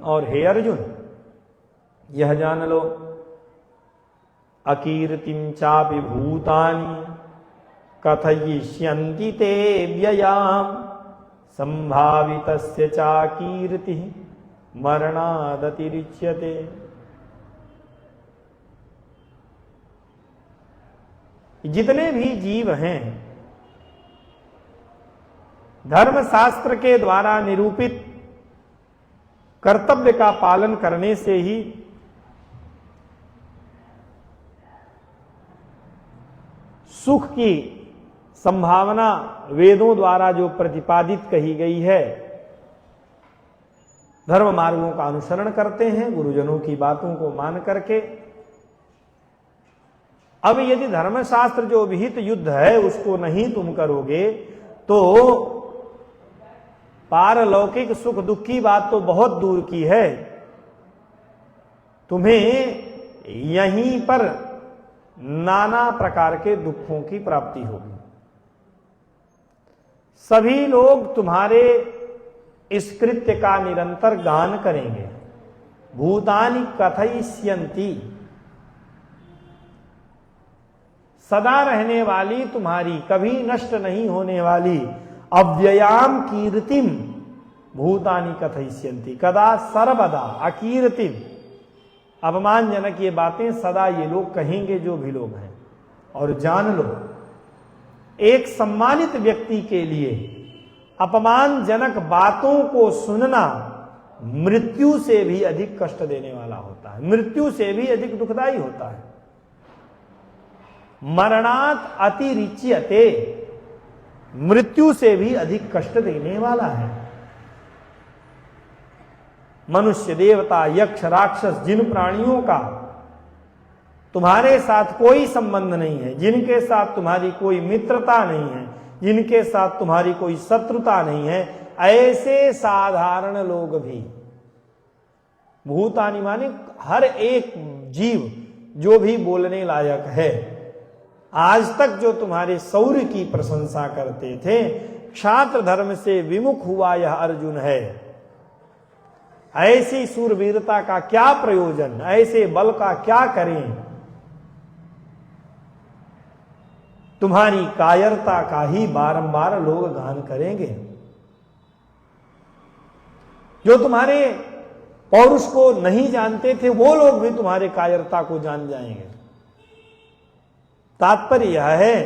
और हे अर्जुन, यह जान लो, अकीर्तिम चापि भूतानि कथयिष्यन्ति ते व्ययाम संभावितस्य चाकीर्ति मरणादतिरिच्यते। जितने भी जीव हैं, धर्मशास्त्र के द्वारा निरूपित कर्तव्य का पालन करने से ही सुख की संभावना वेदों द्वारा जो प्रतिपादित कही गई है, धर्म मार्गों का अनुसरण करते हैं गुरुजनों की बातों को मान करके। अब यदि धर्मशास्त्र जो विहित युद्ध है उसको नहीं तुम करोगे तो पारलौकिक सुख दुख की बात तो बहुत दूर की है, तुम्हें यहीं पर नाना प्रकार के दुखों की प्राप्ति होगी। सभी लोग तुम्हारे इस कृत्य का निरंतर गान करेंगे। भूतानि कथयिष्यन्ति, सदा रहने वाली तुम्हारी, कभी नष्ट नहीं होने वाली अव्ययाम कीर्तिम भूतानि कथयिष्यन्ति कदा सर्वदा अकीर्तिम। अपमानजनक ये बातें सदा ये लोग कहेंगे जो भी लोग हैं। और जान लो, एक सम्मानित व्यक्ति के लिए अपमानजनक बातों को सुनना मृत्यु से भी अधिक कष्ट देने वाला होता है, मृत्यु से भी अधिक दुखदायी होता है। मरणात् अतिरिच्यते, मृत्यु से भी अधिक कष्ट देने वाला है। मनुष्य, देवता, यक्ष, राक्षस, जिन प्राणियों का तुम्हारे साथ कोई संबंध नहीं है, जिनके साथ तुम्हारी कोई मित्रता नहीं है, जिनके साथ तुम्हारी कोई शत्रुता नहीं है, ऐसे साधारण लोग भी, भूतानि माने हर एक जीव जो भी बोलने लायक है, आज तक जो तुम्हारे शौर्य की प्रशंसा करते थे, क्षात्र धर्म से विमुख हुआ यह अर्जुन है। ऐसी सूरवीरता का क्या प्रयोजन, ऐसे बल का क्या करें? तुम्हारी कायरता का ही बारंबार लोग गान करेंगे। जो तुम्हारे पौरुष को नहीं जानते थे वो लोग भी तुम्हारे कायरता को जान जाएंगे। तात्पर्य यह है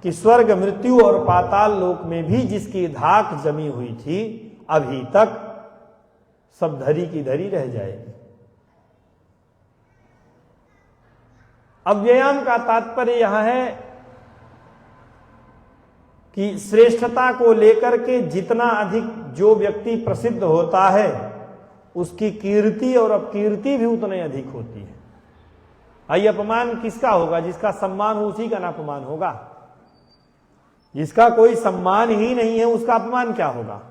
कि स्वर्ग, मृत्यु और पाताल लोक में भी जिसकी धाक जमी हुई थी, अभी तक सब धरी की धरी रह जाएगी। अव्ययाम का तात्पर्य यह है कि श्रेष्ठता को लेकर के जितना अधिक जो व्यक्ति प्रसिद्ध होता है, उसकी कीर्ति और अपकीर्ति भी उतनी अधिक होती है। भाई, अपमान किसका होगा? जिसका सम्मान हो उसी का ना अपमान होगा। जिसका कोई सम्मान ही नहीं है उसका अपमान क्या होगा?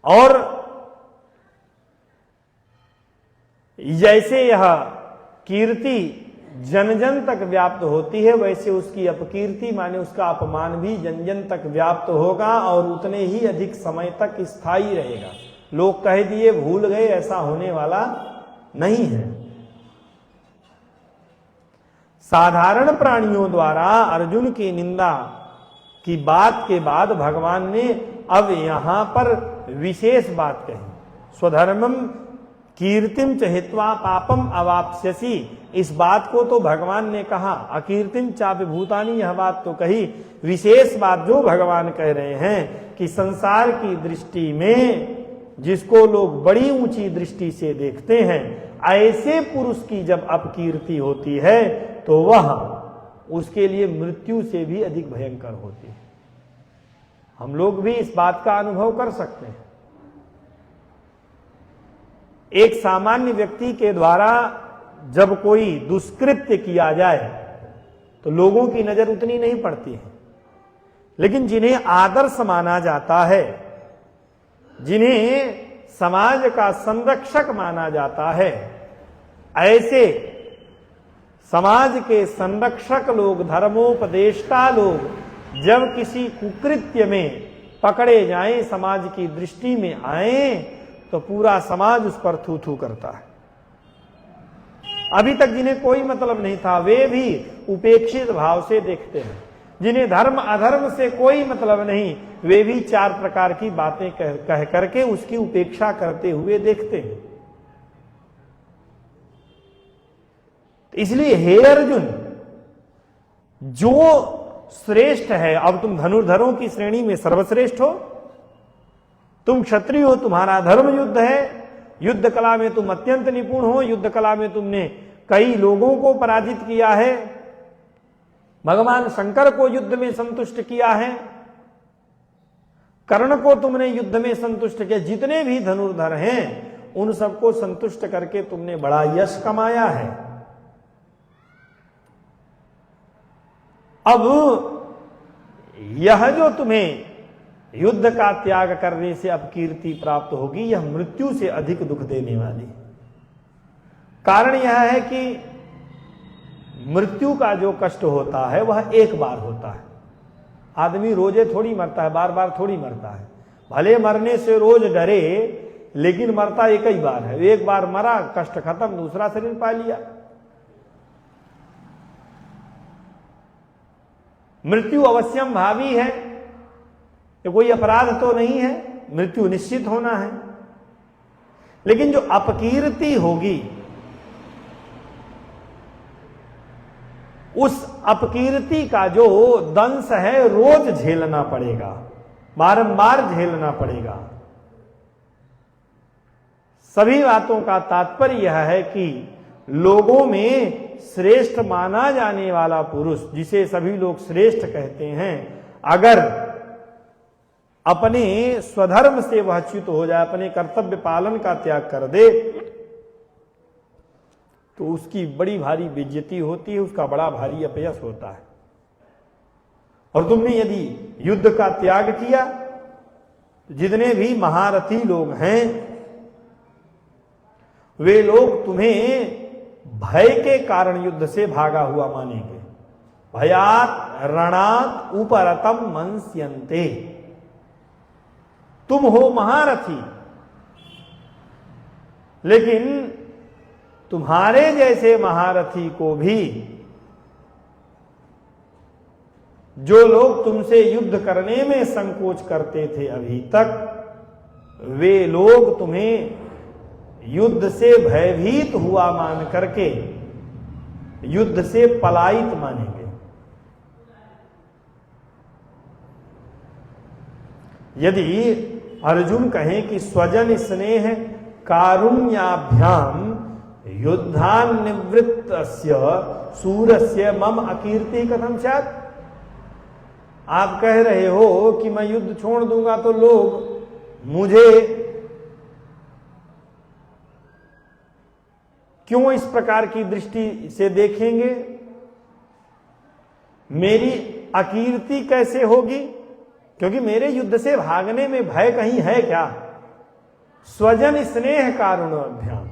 और जैसे यह कीर्ति जन जन तक व्याप्त होती है, वैसे उसकी अपकीर्ति माने उसका अपमान भी जन जन तक व्याप्त होगा और उतने ही अधिक समय तक स्थायी रहेगा। लोग कह दिए भूल गए, ऐसा होने वाला नहीं है। साधारण प्राणियों द्वारा अर्जुन की निंदा की बात के बाद भगवान ने अब यहां पर विशेष बात कही। स्वधर्मम कीर्तिम च हित्वा पापम अवाप्स्यसि, इस बात को तो भगवान ने कहा। अकीर्तिम चापि भूतानि, यह बात तो कही। विशेष बात जो भगवान कह रहे हैं कि संसार की दृष्टि में जिसको लोग बड़ी ऊंची दृष्टि से देखते हैं, ऐसे पुरुष की जब अपकीर्ति होती है तो वह उसके लिए मृत्यु से भी अधिक भयंकर होती है। हम लोग भी इस बात का अनुभव कर सकते हैं। एक सामान्य व्यक्ति के द्वारा जब कोई दुष्कृत्य किया जाए तो लोगों की नजर उतनी नहीं पड़ती है, लेकिन जिन्हें आदर्श माना जाता है, जिन्हें समाज का संरक्षक माना जाता है, ऐसे समाज के संरक्षक लोग, धर्मोपदेष्टा लोग जब किसी कुकृत्य में पकड़े जाएं, समाज की दृष्टि में आए, तो पूरा समाज उस पर थू थू करता है। अभी तक जिन्हें कोई मतलब नहीं था वे भी उपेक्षित भाव से देखते हैं। जिन्हें धर्म अधर्म से कोई मतलब नहीं, वे भी चार प्रकार की बातें कह करके उसकी उपेक्षा करते हुए देखते हैं। इसलिए हे अर्जुन, जो श्रेष्ठ है, अब तुम धनुर्धरों की श्रेणी में सर्वश्रेष्ठ हो, तुम क्षत्रिय हो, तुम्हारा धर्म युद्ध है, युद्ध कला में तुम अत्यंत निपुण हो, युद्ध कला में तुमने कई लोगों को पराजित किया है, भगवान शंकर को युद्ध में संतुष्ट किया है, कर्ण को तुमने युद्ध में संतुष्ट किया, जितने भी धनुर्धर हैं उन सबको संतुष्ट करके तुमने बड़ा यश कमाया है। अब यह जो तुम्हें युद्ध का त्याग करने से अपकीर्ति प्राप्त होगी, यह मृत्यु से अधिक दुख देने वाली। कारण यह है कि मृत्यु का जो कष्ट होता है वह एक बार होता है। आदमी रोजे थोड़ी मरता है, बार बार थोड़ी मरता है। भले मरने से रोज डरे, लेकिन मरता एक ही बार है। एक बार मरा, कष्ट खत्म, दूसरा शरीर पा लिया। मृत्यु अवश्यम भावी है, ये कोई अपराध तो नहीं है, मृत्यु निश्चित होना है। लेकिन जो अपकीर्ति होगी, उस अपकीर्ति का जो दंश है रोज झेलना पड़ेगा, बारंबार झेलना पड़ेगा। सभी बातों का तात्पर्य यह है कि लोगों में श्रेष्ठ माना जाने वाला पुरुष, जिसे सभी लोग श्रेष्ठ कहते हैं, अगर अपने स्वधर्म से वह च्युत हो जाए, अपने कर्तव्य पालन का त्याग कर दे, तो उसकी बड़ी भारी बेइज्जती होती है, उसका बड़ा भारी अपयश होता है। और तुमने यदि युद्ध का त्याग किया, जितने भी महारथी लोग हैं वे लोग तुम्हें भय के कारण युद्ध से भागा हुआ मानेंगे। भयात रणात उपरतम मंस्यन्ते। तुम हो महारथी, लेकिन तुम्हारे जैसे महारथी को भी जो लोग तुमसे युद्ध करने में संकोच करते थे अभी तक, वे लोग तुम्हें युद्ध से भयभीत हुआ मान करके युद्ध से पलायित मानेंगे। यदि अर्जुन कहें कि स्वजन स्नेह कारुण्याभ्याम युद्धान निवृत्तस्य सूरस्य मम अकीर्ति कथम स्यात्। आप कह रहे हो कि मैं युद्ध छोड़ दूंगा तो लोग मुझे क्यों इस प्रकार की दृष्टि से देखेंगे, मेरी अकीर्ति कैसे होगी, क्योंकि मेरे युद्ध से भागने में भय कहीं है क्या। स्वजन स्नेह कारुणाभ्याम,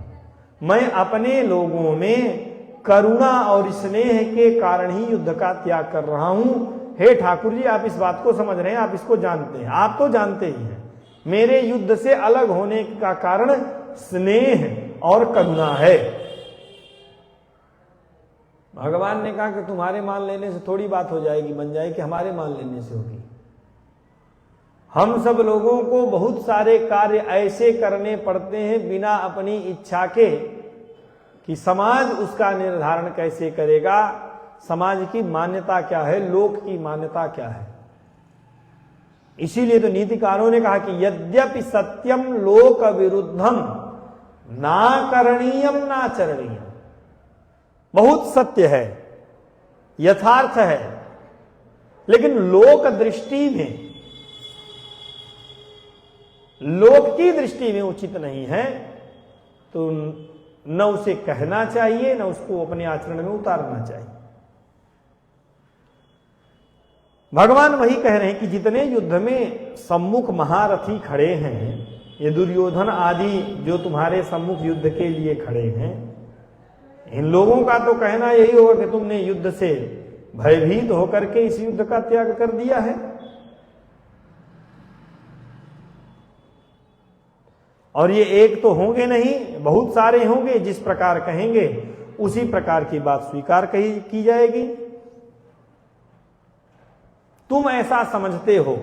मैं अपने लोगों में करुणा और स्नेह के कारण ही युद्ध का त्याग कर रहा हूं। हे ठाकुर जी, आप इस बात को समझ रहे हैं, आप इसको जानते हैं, आप तो जानते ही हैं, मेरे युद्ध से अलग होने का कारण स्नेह और करुणा है। भगवान ने कहा कि तुम्हारे मान लेने से थोड़ी बात हो जाएगी, बन जाएगी, हमारे मान लेने से होगी। हम सब लोगों को बहुत सारे कार्य ऐसे करने पड़ते हैं बिना अपनी इच्छा के कि समाज उसका निर्धारण कैसे करेगा, समाज की मान्यता क्या है, लोक की मान्यता क्या है। इसीलिए तो नीतिकारों ने कहा कि यद्यपि सत्यम लोक विरुद्धम ना करणीयम ना चरणीयम। बहुत सत्य है, यथार्थ है, लेकिन लोक दृष्टि में, लोक की दृष्टि में उचित नहीं है, तो न उसे कहना चाहिए, न उसको अपने आचरण में उतारना चाहिए। भगवान वही कह रहे हैं कि जितने युद्ध में सम्मुख महारथी खड़े हैं, ये दुर्योधन आदि जो तुम्हारे सम्मुख युद्ध के लिए खड़े हैं, इन लोगों का तो कहना यही होगा कि तुमने युद्ध से भयभीत होकर के इस युद्ध का त्याग कर दिया है। और ये एक तो होंगे नहीं, बहुत सारे होंगे, जिस प्रकार कहेंगे उसी प्रकार की बात स्वीकार की जाएगी। तुम ऐसा समझते हो,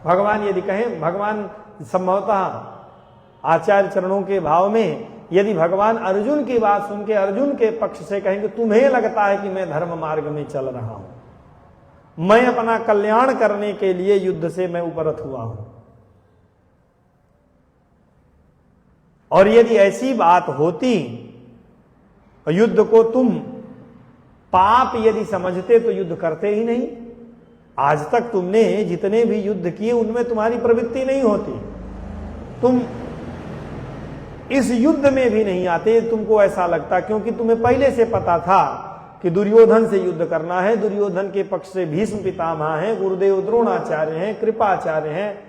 भगवान यदि कहें, भगवान संभवतः आचार्य चरणों के भाव में यदि भगवान अर्जुन की बात सुन के अर्जुन के पक्ष से कहेंगे, तुम्हें लगता है कि मैं धर्म मार्ग में चल रहा हूं, मैं अपना कल्याण करने के लिए युद्ध से मैं उपरत हुआ हूं, और यदि ऐसी बात होती, युद्ध को तुम पाप यदि समझते तो युद्ध करते ही नहीं। आज तक तुमने जितने भी युद्ध किए उनमें तुम्हारी प्रवृत्ति नहीं होती, तुम इस युद्ध में भी नहीं आते। तुमको ऐसा लगता, क्योंकि तुम्हें पहले से पता था कि दुर्योधन से युद्ध करना है। दुर्योधन के पक्ष से भीष्म पितामह हैं, गुरुदेव द्रोणाचार्य हैं, कृपाचार्य हैं,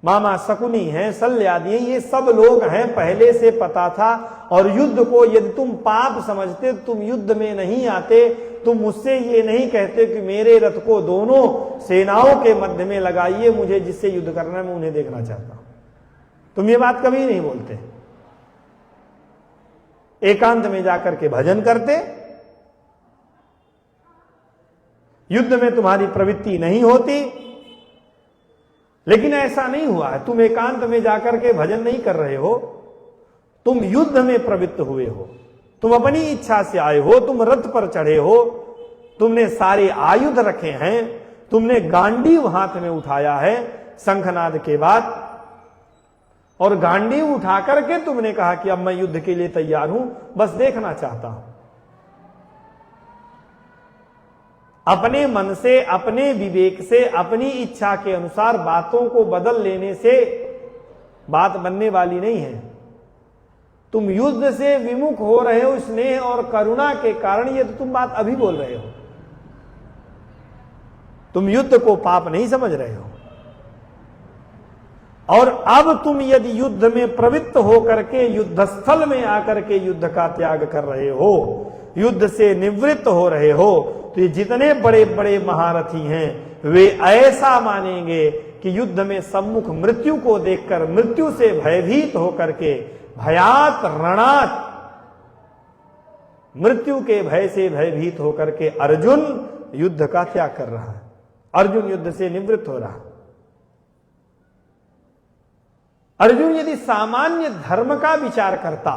मामा शकुनी हैं, शल्यादि हैं, ये सब लोग हैं, पहले से पता था। और युद्ध को यदि तुम पाप समझते, तुम युद्ध में नहीं आते, तुम मुझसे ये नहीं कहते कि मेरे रथ को दोनों सेनाओं के मध्य में लगाइए, मुझे जिससे युद्ध करना है मैं उन्हें देखना चाहता हूं। तुम ये बात कभी नहीं बोलते, एकांत में जाकर के भजन करते, युद्ध में तुम्हारी प्रवृत्ति नहीं होती। लेकिन ऐसा नहीं हुआ है, तुम एकांत में जाकर के भजन नहीं कर रहे हो, तुम युद्ध में प्रवृत्त हुए हो, तुम अपनी इच्छा से आए हो, तुम रथ पर चढ़े हो, तुमने सारे आयुध रखे हैं, तुमने गांडीव हाथ में उठाया है शंखनाद के बाद, और गांडीव उठा करके तुमने कहा कि अब मैं युद्ध के लिए तैयार हूं, बस देखना चाहता हूं। अपने मन से, अपने विवेक से, अपनी इच्छा के अनुसार बातों को बदल लेने से बात बनने वाली नहीं है। तुम युद्ध से विमुख हो रहे हो स्नेह और करुणा के कारण, ये तो तुम बात अभी बोल रहे हो। तुम युद्ध को पाप नहीं समझ रहे हो। और अब तुम यदि युद्ध में प्रवृत्त होकर के युद्ध स्थल में आकर के युद्ध का त्याग कर रहे हो, युद्ध से निवृत्त हो रहे हो, तो ये जितने बड़े बड़े महारथी हैं वे ऐसा मानेंगे कि युद्ध में सम्मुख मृत्यु को देखकर, मृत्यु से भयभीत होकर के, भयात रणात, मृत्यु के भय से भयभीत होकर के अर्जुन युद्ध का त्याग कर रहा है, अर्जुन युद्ध से निवृत्त हो रहा है। अर्जुन यदि सामान्य धर्म का विचार करता,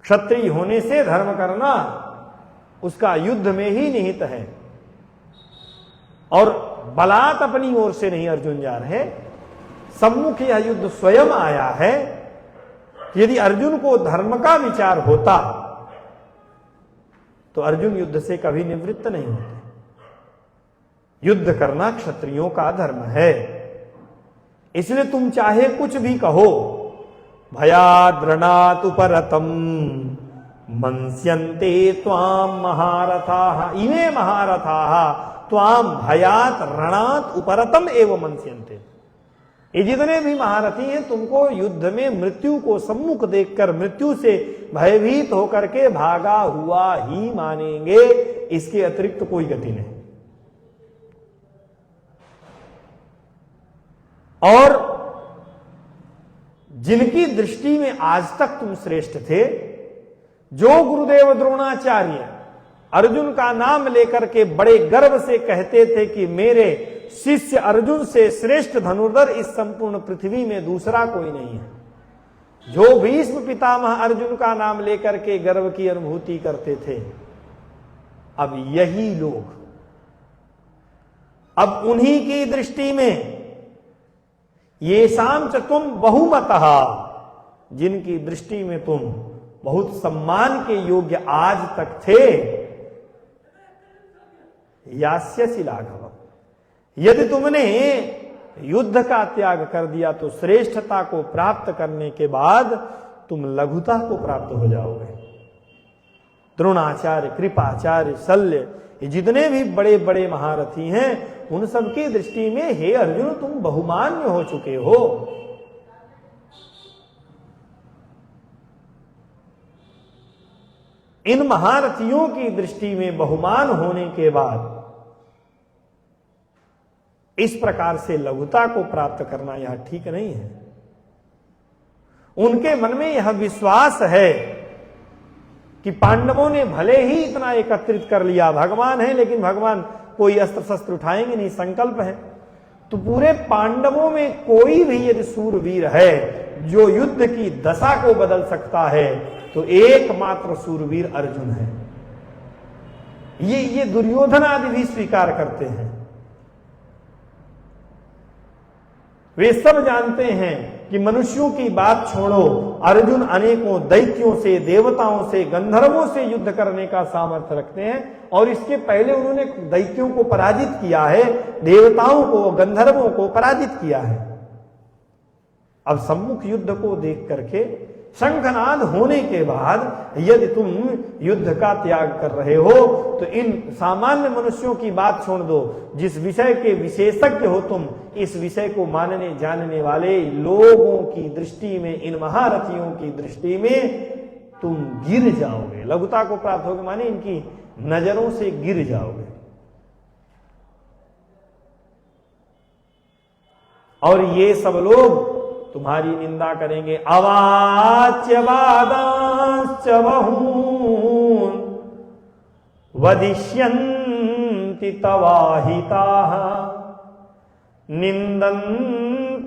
क्षत्रिय होने से धर्म करना उसका युद्ध में ही निहित है, और बलात् अपनी ओर से नहीं अर्जुन जा रहे, सम्मुख यह युद्ध स्वयं आया है। यदि अर्जुन को धर्म का विचार होता तो अर्जुन युद्ध से कभी निवृत्त नहीं होते। युद्ध करना क्षत्रियों का धर्म है, इसलिए तुम चाहे कुछ भी कहो, भयाद्रणात् उपरतम मंस्यन्ते त्वाम महारथाः, इमे महारथाः त्वाम भयात रणात् उपरतम एवं मंस्यन्ते। ये जितने भी महारथी हैं तुमको युद्ध में मृत्यु को सम्मुख देखकर, मृत्यु से भयभीत होकर के भागा हुआ ही मानेंगे, इसके अतिरिक्त कोई गति नहीं। और जिनकी दृष्टि में आज तक तुम श्रेष्ठ थे, जो गुरुदेव द्रोणाचार्य अर्जुन का नाम लेकर के बड़े गर्व से कहते थे कि मेरे शिष्य अर्जुन से श्रेष्ठ धनुर्धर इस संपूर्ण पृथ्वी में दूसरा कोई नहीं है, जो भीष्म पितामह अर्जुन का नाम लेकर के गर्व की अनुभूति करते थे, अब यही लोग, अब उन्हीं की दृष्टि में ये शाम च तुम बहुमतः, जिनकी दृष्टि में तुम बहुत सम्मान के योग्य आज तक थे, यास्यसि लाघवम्, यदि तुमने युद्ध का त्याग कर दिया तो श्रेष्ठता को प्राप्त करने के बाद तुम लघुता को प्राप्त हो जाओगे। द्रोणाचार्य, कृपाचार्य, शल्य, ये जितने भी बड़े बड़े महारथी हैं उन सबकी दृष्टि में हे अर्जुन तुम बहुमान्य हो चुके हो। इन महारथियों की दृष्टि में बहुमान होने के बाद इस प्रकार से लघुता को प्राप्त करना यह ठीक नहीं है। उनके मन में यह विश्वास है कि पांडवों ने भले ही इतना एकत्रित कर लिया, भगवान है लेकिन भगवान कोई अस्त्र शस्त्र उठाएंगे नहीं, संकल्प है, तो पूरे पांडवों में कोई भी यदि सूरवीर है जो युद्ध की दशा को बदल सकता है तो एकमात्र सूरवीर अर्जुन है। ये दुर्योधन आदि भी स्वीकार करते हैं। वे सब जानते हैं कि मनुष्यों की बात छोड़ो, अर्जुन अनेकों दैत्यों से, देवताओं से, गंधर्वों से युद्ध करने का सामर्थ्य रखते हैं, और इसके पहले उन्होंने दैत्यों को पराजित किया है, देवताओं को, गंधर्वों को पराजित किया है। अब सम्मुख युद्ध को देख करके, शंखनाद होने के बाद यदि तुम युद्ध का त्याग कर रहे हो तो इन सामान्य मनुष्यों की बात छोड़ दो, जिस विषय के विशेषज्ञ हो तुम, इस विषय को मानने जानने वाले लोगों की दृष्टि में, इन महारथियों की दृष्टि में तुम गिर जाओगे। लघुता को प्राप्त होगे माने इनकी नजरों से गिर जाओगे। और ये सब लोग तुम्हारी निंदा करेंगे। अवाच्य वादांश्च बहून् वदिष्यन्ति निन्दन्ति तवाहिताः निन्दन्तस्तव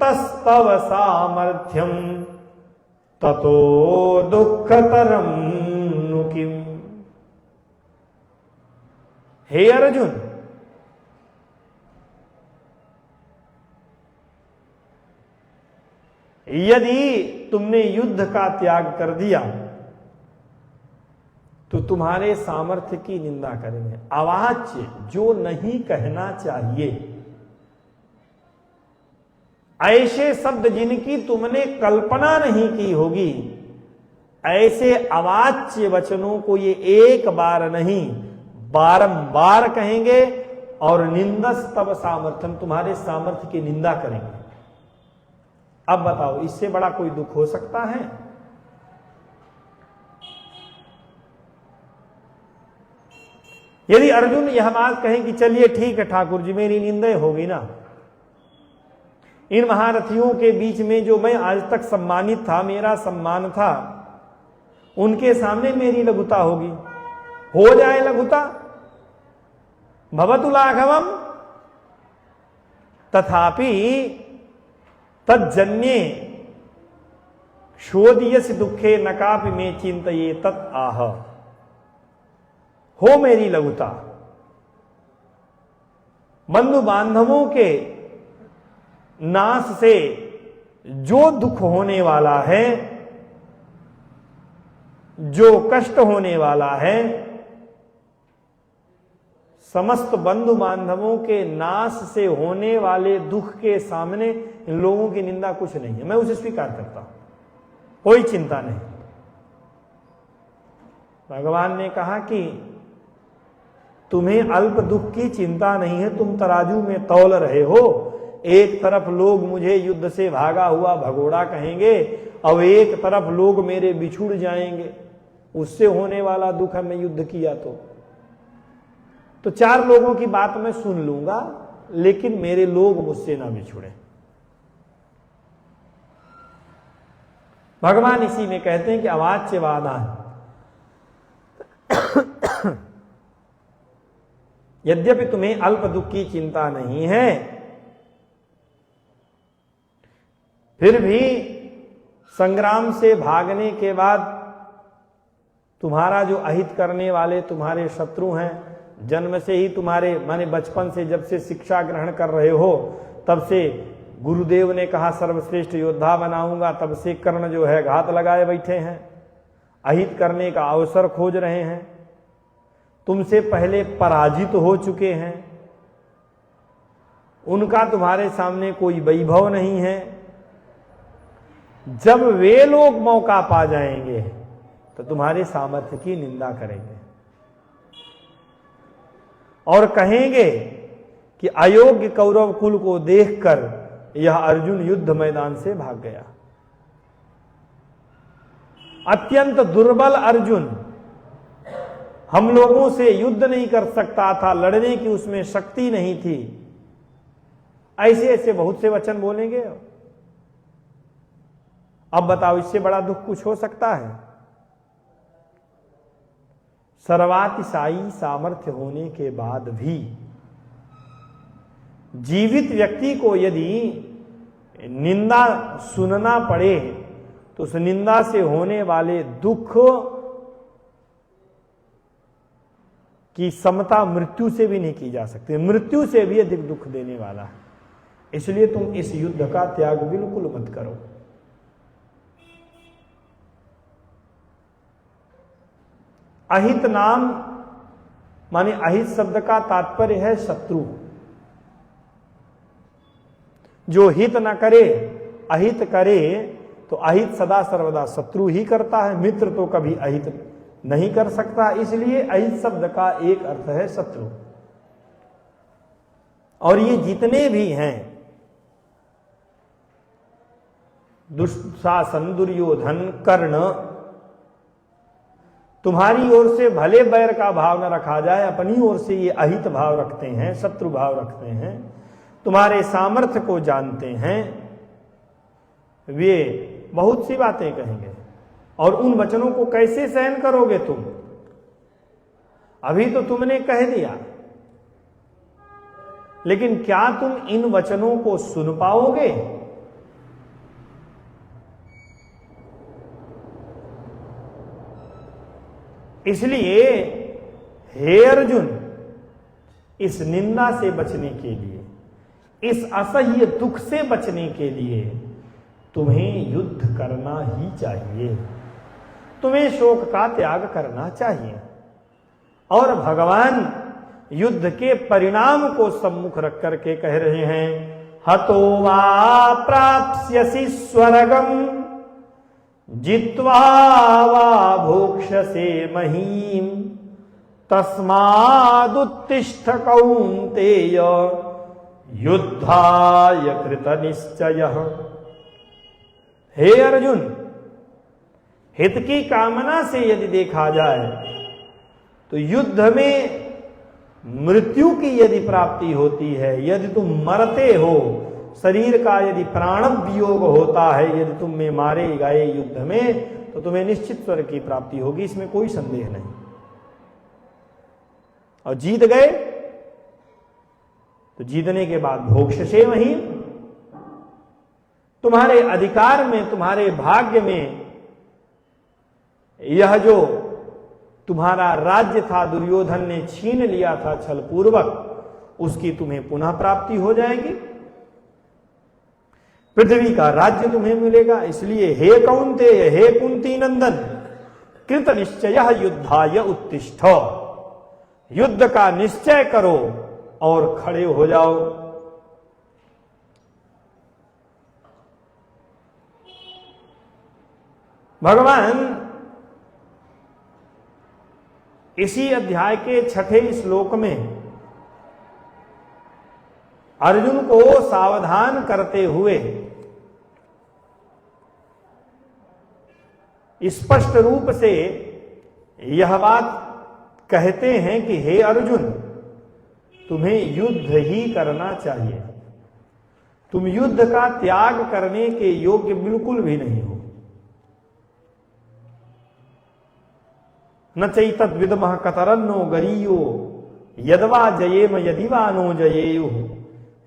सामर्थ्यं ततो दुःखतरं नु किम्। हे अर्जुन, यदि तुमने युद्ध का त्याग कर दिया तो तुम्हारे सामर्थ्य की निंदा करेंगे। अवाच्य, जो नहीं कहना चाहिए, ऐसे शब्द जिनकी तुमने कल्पना नहीं की होगी, ऐसे अवाच्य वचनों को ये एक बार नहीं बारंबार कहेंगे और निंदस तब सामर्थ्यम, तुम्हारे सामर्थ्य की निंदा करेंगे। अब बताओ, इससे बड़ा कोई दुख हो सकता है? यदि अर्जुन यह बात कहें कि चलिए ठीक है ठाकुर जी, मेरी निंदा होगी ना, इन महारथियों के बीच में जो मैं आज तक सम्मानित था, मेरा सम्मान था, उनके सामने मेरी लघुता होगी, हो जाए लघुता, भवतु लाघवम, तथापि तज्जन्ये शोधियसि दुखे नकापि में चिंतये तत् आह। हो मेरी लघुता, बंधु बांधवों के नाश से जो दुख होने वाला है, जो कष्ट होने वाला है, समस्त बंधु बांधवों के नाश से होने वाले दुख के सामने इन लोगों की निंदा कुछ नहीं है। मैं उसे स्वीकार करता हूं, कोई चिंता नहीं। भगवान ने कहा कि तुम्हें अल्प दुख की चिंता नहीं है, तुम तराजू में तौल रहे हो। एक तरफ लोग मुझे युद्ध से भागा हुआ भगोड़ा कहेंगे और एक तरफ लोग मेरे बिछुड़ जाएंगे, उससे होने वाला दुख है मैं युद्ध किया तो चार लोगों की बात मैं सुन लूंगा, लेकिन मेरे लोग मुझसे ना बिछुड़े। भगवान इसी में कहते हैं कि अवाच्यवादा यद्यपि तुम्हें अल्प दुख की चिंता नहीं है, फिर भी संग्राम से भागने के बाद तुम्हारा जो अहित करने वाले तुम्हारे शत्रु हैं, जन्म से ही तुम्हारे, माने बचपन से जब से शिक्षा ग्रहण कर रहे हो तब से गुरुदेव ने कहा सर्वश्रेष्ठ योद्धा बनाऊंगा, तब से कर्ण जो है घात लगाए बैठे हैं, अहित करने का अवसर खोज रहे हैं, तुमसे पहले पराजित हो चुके हैं, उनका तुम्हारे सामने कोई वैभव नहीं है। जब वे लोग मौका पा जाएंगे तो तुम्हारे सामर्थ्य की निंदा करेंगे और कहेंगे कि अयोग्य कौरव कुल को देखकर यह अर्जुन युद्ध मैदान से भाग गया। अत्यंत दुर्बल अर्जुन, हम लोगों से युद्ध नहीं कर सकता था, लड़ने की उसमें शक्ति नहीं थी। ऐसे ऐसे बहुत से वचन बोलेंगे। अब बताओ, इससे बड़ा दुख कुछ हो सकता है? सर्वातिशायी सामर्थ्य होने के बाद भी जीवित व्यक्ति को यदि निंदा सुनना पड़े तो उस निंदा से होने वाले दुख की समता मृत्यु से भी नहीं की जा सकती, मृत्यु से भी अधिक दुख देने वाला है। इसलिए तुम इस युद्ध का त्याग बिल्कुल मत करो। अहित नाम माने अहित शब्द का तात्पर्य है शत्रु। जो हित न करे, अहित करे तो अहित सदा सर्वदा शत्रु ही करता है, मित्र तो कभी अहित नहीं कर सकता। इसलिए अहित शब्द का एक अर्थ है शत्रु। और ये जितने भी हैं, दुशासन, दुर्योधन, कर्ण, तुम्हारी ओर से भले बैर का भाव न रखा जाए, अपनी ओर से ये अहित भाव रखते हैं, शत्रु भाव रखते हैं, तुम्हारे सामर्थ्य को जानते हैं। वे बहुत सी बातें कहेंगे और उन वचनों को कैसे सहन करोगे तुम? अभी तो तुमने कह दिया लेकिन क्या तुम इन वचनों को सुन पाओगे? इसलिए हे अर्जुन, इस निंदा से बचने के लिए, इस असह्य दुख से बचने के लिए तुम्हें युद्ध करना ही चाहिए। तुम्हें शोक का त्याग करना चाहिए। और भगवान युद्ध के परिणाम को सम्मुख रख करके कह रहे हैं, हतो वा प्राप्स्यसि स्वर्गम जित्वा वा भोक्ष्यसे महीम तस्मादुत्तिष्ठ कौन्तेय युद्धाय कृत निश्चयः। हे अर्जुन, हित की कामना से यदि देखा जाए तो युद्ध में मृत्यु की यदि प्राप्ति होती है, यदि तुम मरते हो, शरीर का यदि प्राण वियोग होता है, यदि तुम में मारे गए युद्ध में, तो तुम्हें निश्चित स्वर्ग की प्राप्ति होगी, इसमें कोई संदेह नहीं। और जीत गए तो जीतने के बाद भोक्ष्यसे वहीं, तुम्हारे अधिकार में, तुम्हारे भाग्य में यह जो तुम्हारा राज्य था, दुर्योधन ने छीन लिया था छल पूर्वक, उसकी तुम्हें पुनः प्राप्ति हो जाएगी। पृथ्वी का राज्य तुम्हें मिलेगा। इसलिए हे कौन्तेय, हे कुंती नंदन, कृत निश्चय युद्धाय उत्तिष्ठ, युद्ध का निश्चय करो और खड़े हो जाओ। भगवान इसी अध्याय के 6वें श्लोक में अर्जुन को सावधान करते हुए स्पष्ट रूप से यह बात कहते हैं कि हे अर्जुन, तुम्हें युद्ध ही करना चाहिए। तुम युद्ध का त्याग करने के योग्य बिल्कुल भी नहीं हो। न चैतद विदमः कतरन्नो गरीयो यदवा जयेम यदिवा नो जयेयु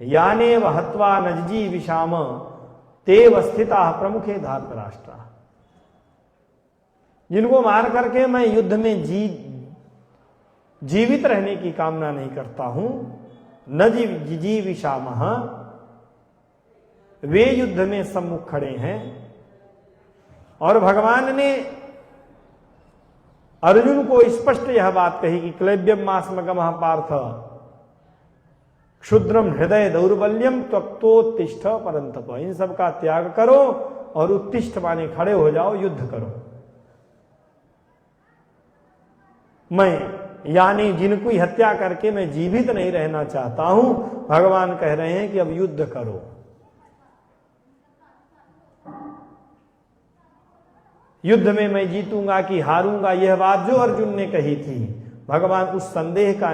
याने हत्वा नजजी विषाम तेव स्थिता प्रमुखे धार्तराष्ट्रा। जिनको मार करके मैं युद्ध में जीवित रहने की कामना नहीं करता हूं, न जी विषाम, वे युद्ध में सम्मुख खड़े हैं। और भगवान ने अर्जुन को स्पष्ट यह बात कही कि क्लैब्यम मास्मगमः पार्थ क्षुद्रम हृदय दौर्बल्यम त्वक्तोत्तिष्ठ परंतप। इन सब का त्याग करो और उत्तिष्ठ माने खड़े हो जाओ, युद्ध करो। मैं यानी जिनको हत्या करके मैं जीवित नहीं रहना चाहता हूं, भगवान कह रहे हैं कि अब युद्ध करो। युद्ध में मैं जीतूंगा कि हारूंगा, यह बात जो अर्जुन ने कही थी, भगवान उस संदेह का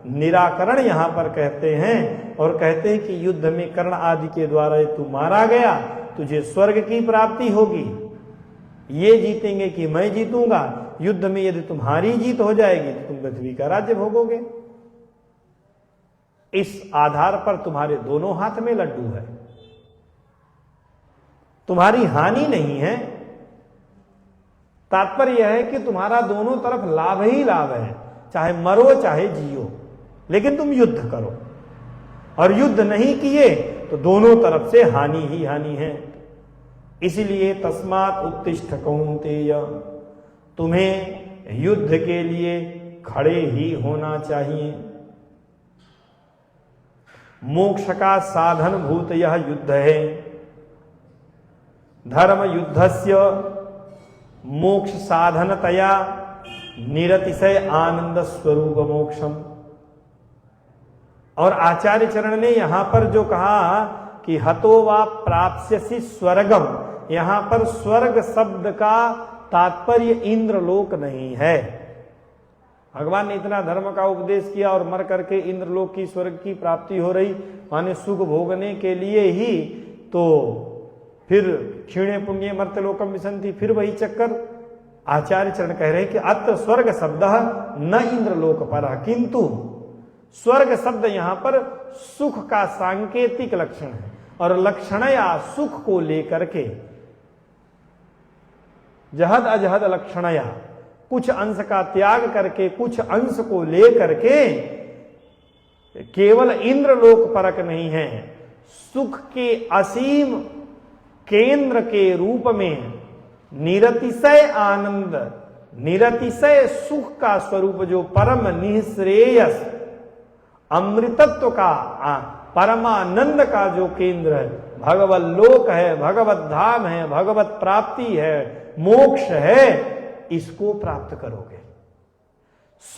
निराकरण यहां पर कहते हैं और कहते हैं कि युद्ध में कर्ण आदि के द्वारा तू मारा गया, तुझे स्वर्ग की प्राप्ति होगी। ये जीतेंगे कि मैं जीतूंगा, युद्ध में यदि तुम्हारी जीत हो जाएगी तो तुम पृथ्वी का राज्य भोगोगे। इस आधार पर तुम्हारे दोनों हाथ में लड्डू है, तुम्हारी हानि नहीं है। तात्पर्य यह है कि तुम्हारा दोनों तरफ लाभ ही लाभ है, चाहे मरो चाहे जियो, लेकिन तुम युद्ध करो। और युद्ध नहीं किए तो दोनों तरफ से हानि ही हानि है। इसलिए तस्मात् उत्तिष्ठ कौन्तेय, तुम्हें युद्ध के लिए खड़े ही होना चाहिए। मोक्ष का साधन भूत यह युद्ध है। धर्म युद्धस्य मोक्ष साधनतया निरतिशय आनंद स्वरूप मोक्षम। और आचार्य चरण ने यहां पर जो कहा कि हतो वा प्राप्स्यसि स्वर्गम, यहां पर स्वर्ग शब्द का तात्पर्य इंद्रलोक नहीं है। भगवान ने इतना धर्म का उपदेश किया और मर करके इंद्रलोक की स्वर्ग की प्राप्ति हो रही, माने सुख भोगने के लिए ही, तो फिर क्षीणे पुण्य मर्त्यलोकम विसंति, फिर वही चक्कर। आचार्य चरण कह रहे हैं कि अत्र स्वर्ग शब्द न इंद्रलोक पर किंतु स्वर्ग शब्द यहां पर सुख का सांकेतिक लक्षण है, और लक्षणया सुख को लेकर के, जहद अजहद लक्षणया, कुछ अंश का त्याग करके कुछ अंश को लेकर के, केवल इंद्रलोक परक नहीं है, सुख के असीम केंद्र के रूप में निरतिशय आनंद, निरतिशय सुख का स्वरूप जो परम निःश्रेयस अमृतत्व का, परमानंद का जो केंद्र है, भगवत लोक है, भगवत धाम है, भगवत प्राप्ति है, मोक्ष है, इसको प्राप्त करोगे।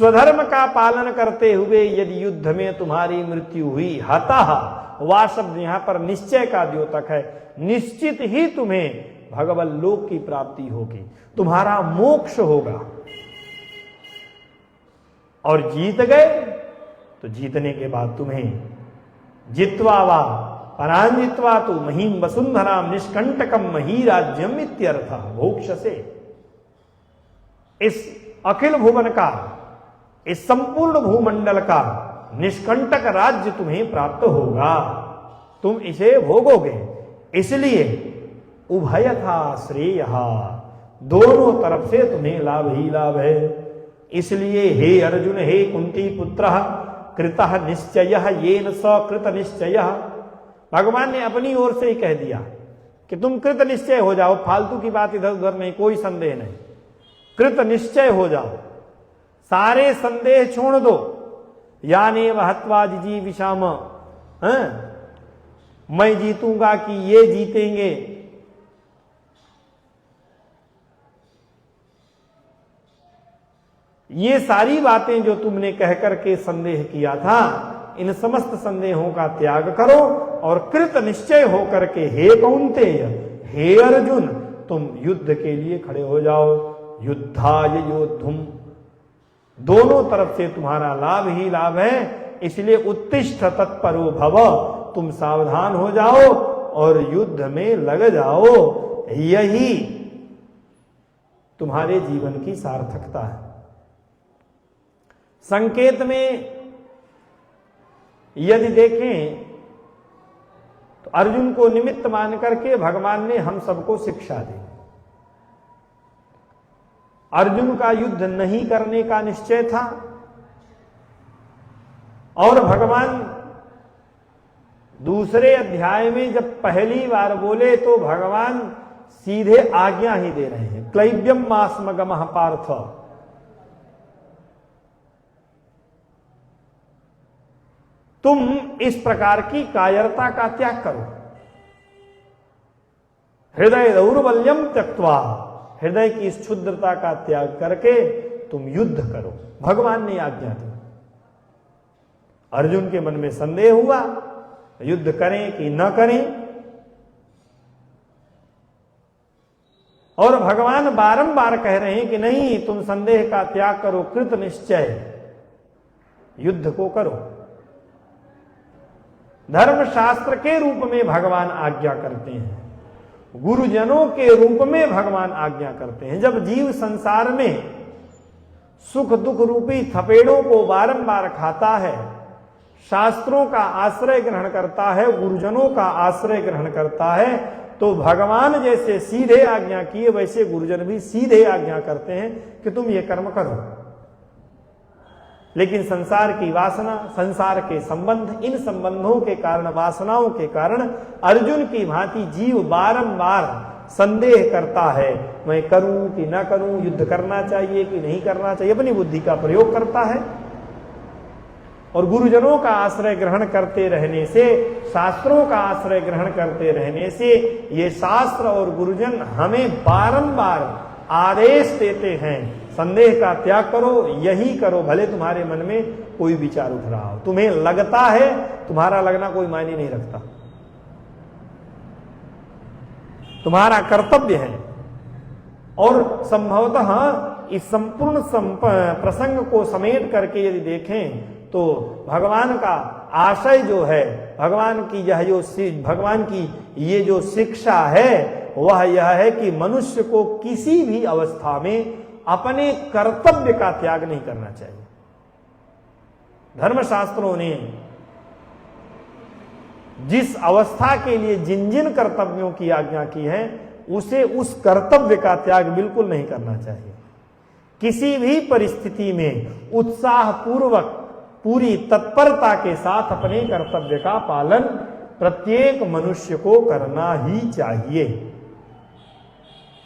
स्वधर्म का पालन करते हुए यदि युद्ध में तुम्हारी मृत्यु हुई, हतः, वह शब्द यहां पर निश्चय का द्योतक है, निश्चित ही तुम्हें भगवत लोक की प्राप्ति होगी, तुम्हारा मोक्ष होगा। और जीत गए तो जीतने के बाद तुम्हें जित्वा वा पराजित्वा तो महीम वसुंधराम निष्कंटकम मही राज्यम इत्यर्थ। मोक्ष से इस अखिल भुवन का, इस संपूर्ण भूमंडल का निष्कंटक राज्य तुम्हें प्राप्त होगा, तुम इसे भोगोगे। इसलिए उभयथा श्रेय, दोनों तरफ से तुम्हें लाभ ही लाभ है। इसलिए हे अर्जुन, हे कुंती पुत्र, कृतः निश्चय येन सकृत निश्चय, भगवान ने अपनी ओर से ही कह दिया कि तुम कृत निश्चय हो जाओ, फालतू की बात इधर उधर नहीं, कोई संदेह नहीं, कृत निश्चय हो जाओ, सारे संदेह छोड़ दो। याने वहत्वा जिजी विषाम, मैं जीतूंगा कि ये जीतेंगे, ये सारी बातें जो तुमने कह करके संदेह किया था, इन समस्त संदेहों का त्याग करो और कृत निश्चय होकर के हे कौन्तेय, हे अर्जुन, तुम युद्ध के लिए खड़े हो जाओ। युद्धाय योद्धुम, दोनों तरफ से तुम्हारा लाभ ही लाभ है, इसलिए उत्तिष्ठ तत्परो भव, तुम सावधान हो जाओ और युद्ध में लग जाओ। यही तुम्हारे जीवन की सार्थकता है। संकेत में यदि देखें तो अर्जुन को निमित्त मान करके भगवान ने हम सबको शिक्षा दी। अर्जुन का युद्ध नहीं करने का निश्चय था और भगवान दूसरे अध्याय में जब पहली बार बोले तो भगवान सीधे आज्ञा ही दे रहे हैं, क्लैब्यम मास्मगमः पार्थ, तुम इस प्रकार की कायरता का त्याग करो। हृदय दौर्बल्यम त्यक्त्वा, हृदय की इस क्षुद्रता का त्याग करके तुम युद्ध करो, भगवान ने आज्ञा दी। अर्जुन के मन में संदेह हुआ, युद्ध करें कि न करें, और भगवान बारंबार कह रहे हैं कि नहीं, तुम संदेह का त्याग करो, कृत निश्चय युद्ध को करो। धर्मशास्त्र के रूप में भगवान आज्ञा करते हैं, गुरुजनों के रूप में भगवान आज्ञा करते हैं। जब जीव संसार में सुख दुख रूपी थपेड़ों को बारंबार खाता है, शास्त्रों का आश्रय ग्रहण करता है, गुरुजनों का आश्रय ग्रहण करता है, तो भगवान जैसे सीधे आज्ञा किए वैसे गुरुजन भी सीधे आज्ञा करते हैं कि तुम ये कर्म करो। लेकिन संसार की वासना, संसार के संबंध, इन संबंधों के कारण, वासनाओं के कारण अर्जुन की भांति जीव बारंबार संदेह करता है, मैं करूं कि ना करूं, युद्ध करना चाहिए कि नहीं करना चाहिए, अपनी बुद्धि का प्रयोग करता है। और गुरुजनों का आश्रय ग्रहण करते रहने से, शास्त्रों का आश्रय ग्रहण करते रहने से, ये शास्त्र और गुरुजन हमें बारंबार आदेश देते हैं, संदेह का त्याग करो, यही करो, भले तुम्हारे मन में कोई विचार उठ रहा हो। तुम्हें लगता है, तुम्हारा लगना कोई मायने नहीं रखता, तुम्हारा कर्तव्य है। और संभवतः इस संपूर्ण प्रसंग को समेट करके यदि देखें तो भगवान का आशय जो है, भगवान की यह जो भगवान की ये जो शिक्षा है वह यह है कि मनुष्य को किसी भी अवस्था में अपने कर्तव्य का त्याग नहीं करना चाहिए। धर्मशास्त्रों ने जिस अवस्था के लिए जिन जिन कर्तव्यों की आज्ञा की है, उसे उस कर्तव्य का त्याग बिल्कुल नहीं करना चाहिए। किसी भी परिस्थिति में उत्साह पूर्वक पूरी तत्परता के साथ अपने कर्तव्य का पालन प्रत्येक मनुष्य को करना ही चाहिए।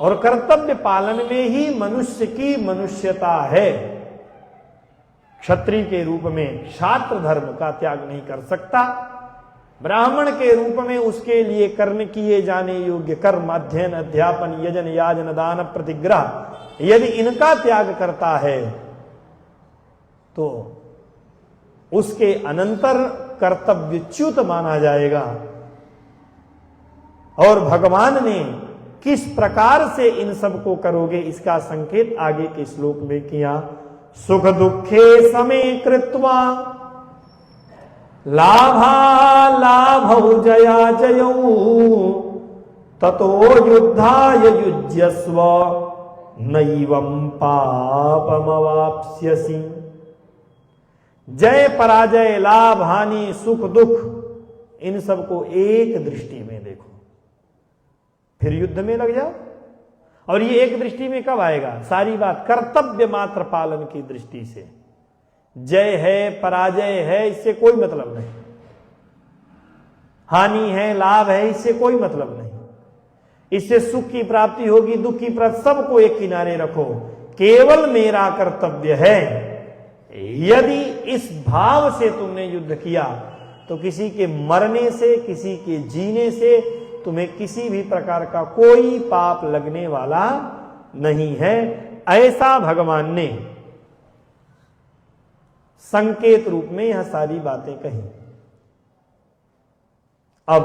और कर्तव्य पालन में ही मनुष्य की मनुष्यता है। क्षत्रिय के रूप में क्षात्र धर्म का त्याग नहीं कर सकता, ब्राह्मण के रूप में उसके लिए कर्म किए जाने योग्य कर्म, अध्ययन, अध्यापन, यजन, याजन, दान, प्रतिग्रह, यदि इनका त्याग करता है तो उसके अनंतर कर्तव्यच्युत माना जाएगा। और भगवान ने किस प्रकार से इन सब को करोगे इसका संकेत आगे के श्लोक में किया। सुख दुखे समे कृत्वा लाभा लाभौ जया जयौ ततो युद्धाय युज्यस्व नैवं पापमवाप्स्यसि। जय पराजय, लाभ हानि, सुख दुख, इन सबको एक दृष्टि में देखो, फिर युद्ध में लग जाओ। और ये एक दृष्टि में कब आएगा? सारी बात कर्तव्य मात्र पालन की दृष्टि से। जय है, पराजय है, इससे कोई मतलब नहीं। हानि है, लाभ है, इससे कोई मतलब नहीं। इससे सुख की प्राप्ति होगी, दुख की प्राप्ति, सबको एक किनारे रखो। केवल मेरा कर्तव्य है। यदि इस भाव से तुमने युद्ध किया तो किसी के मरने से, किसी के जीने से तुम्हें किसी भी प्रकार का कोई पाप लगने वाला नहीं है। ऐसा भगवान ने संकेत रूप में यह सारी बातें कही। अब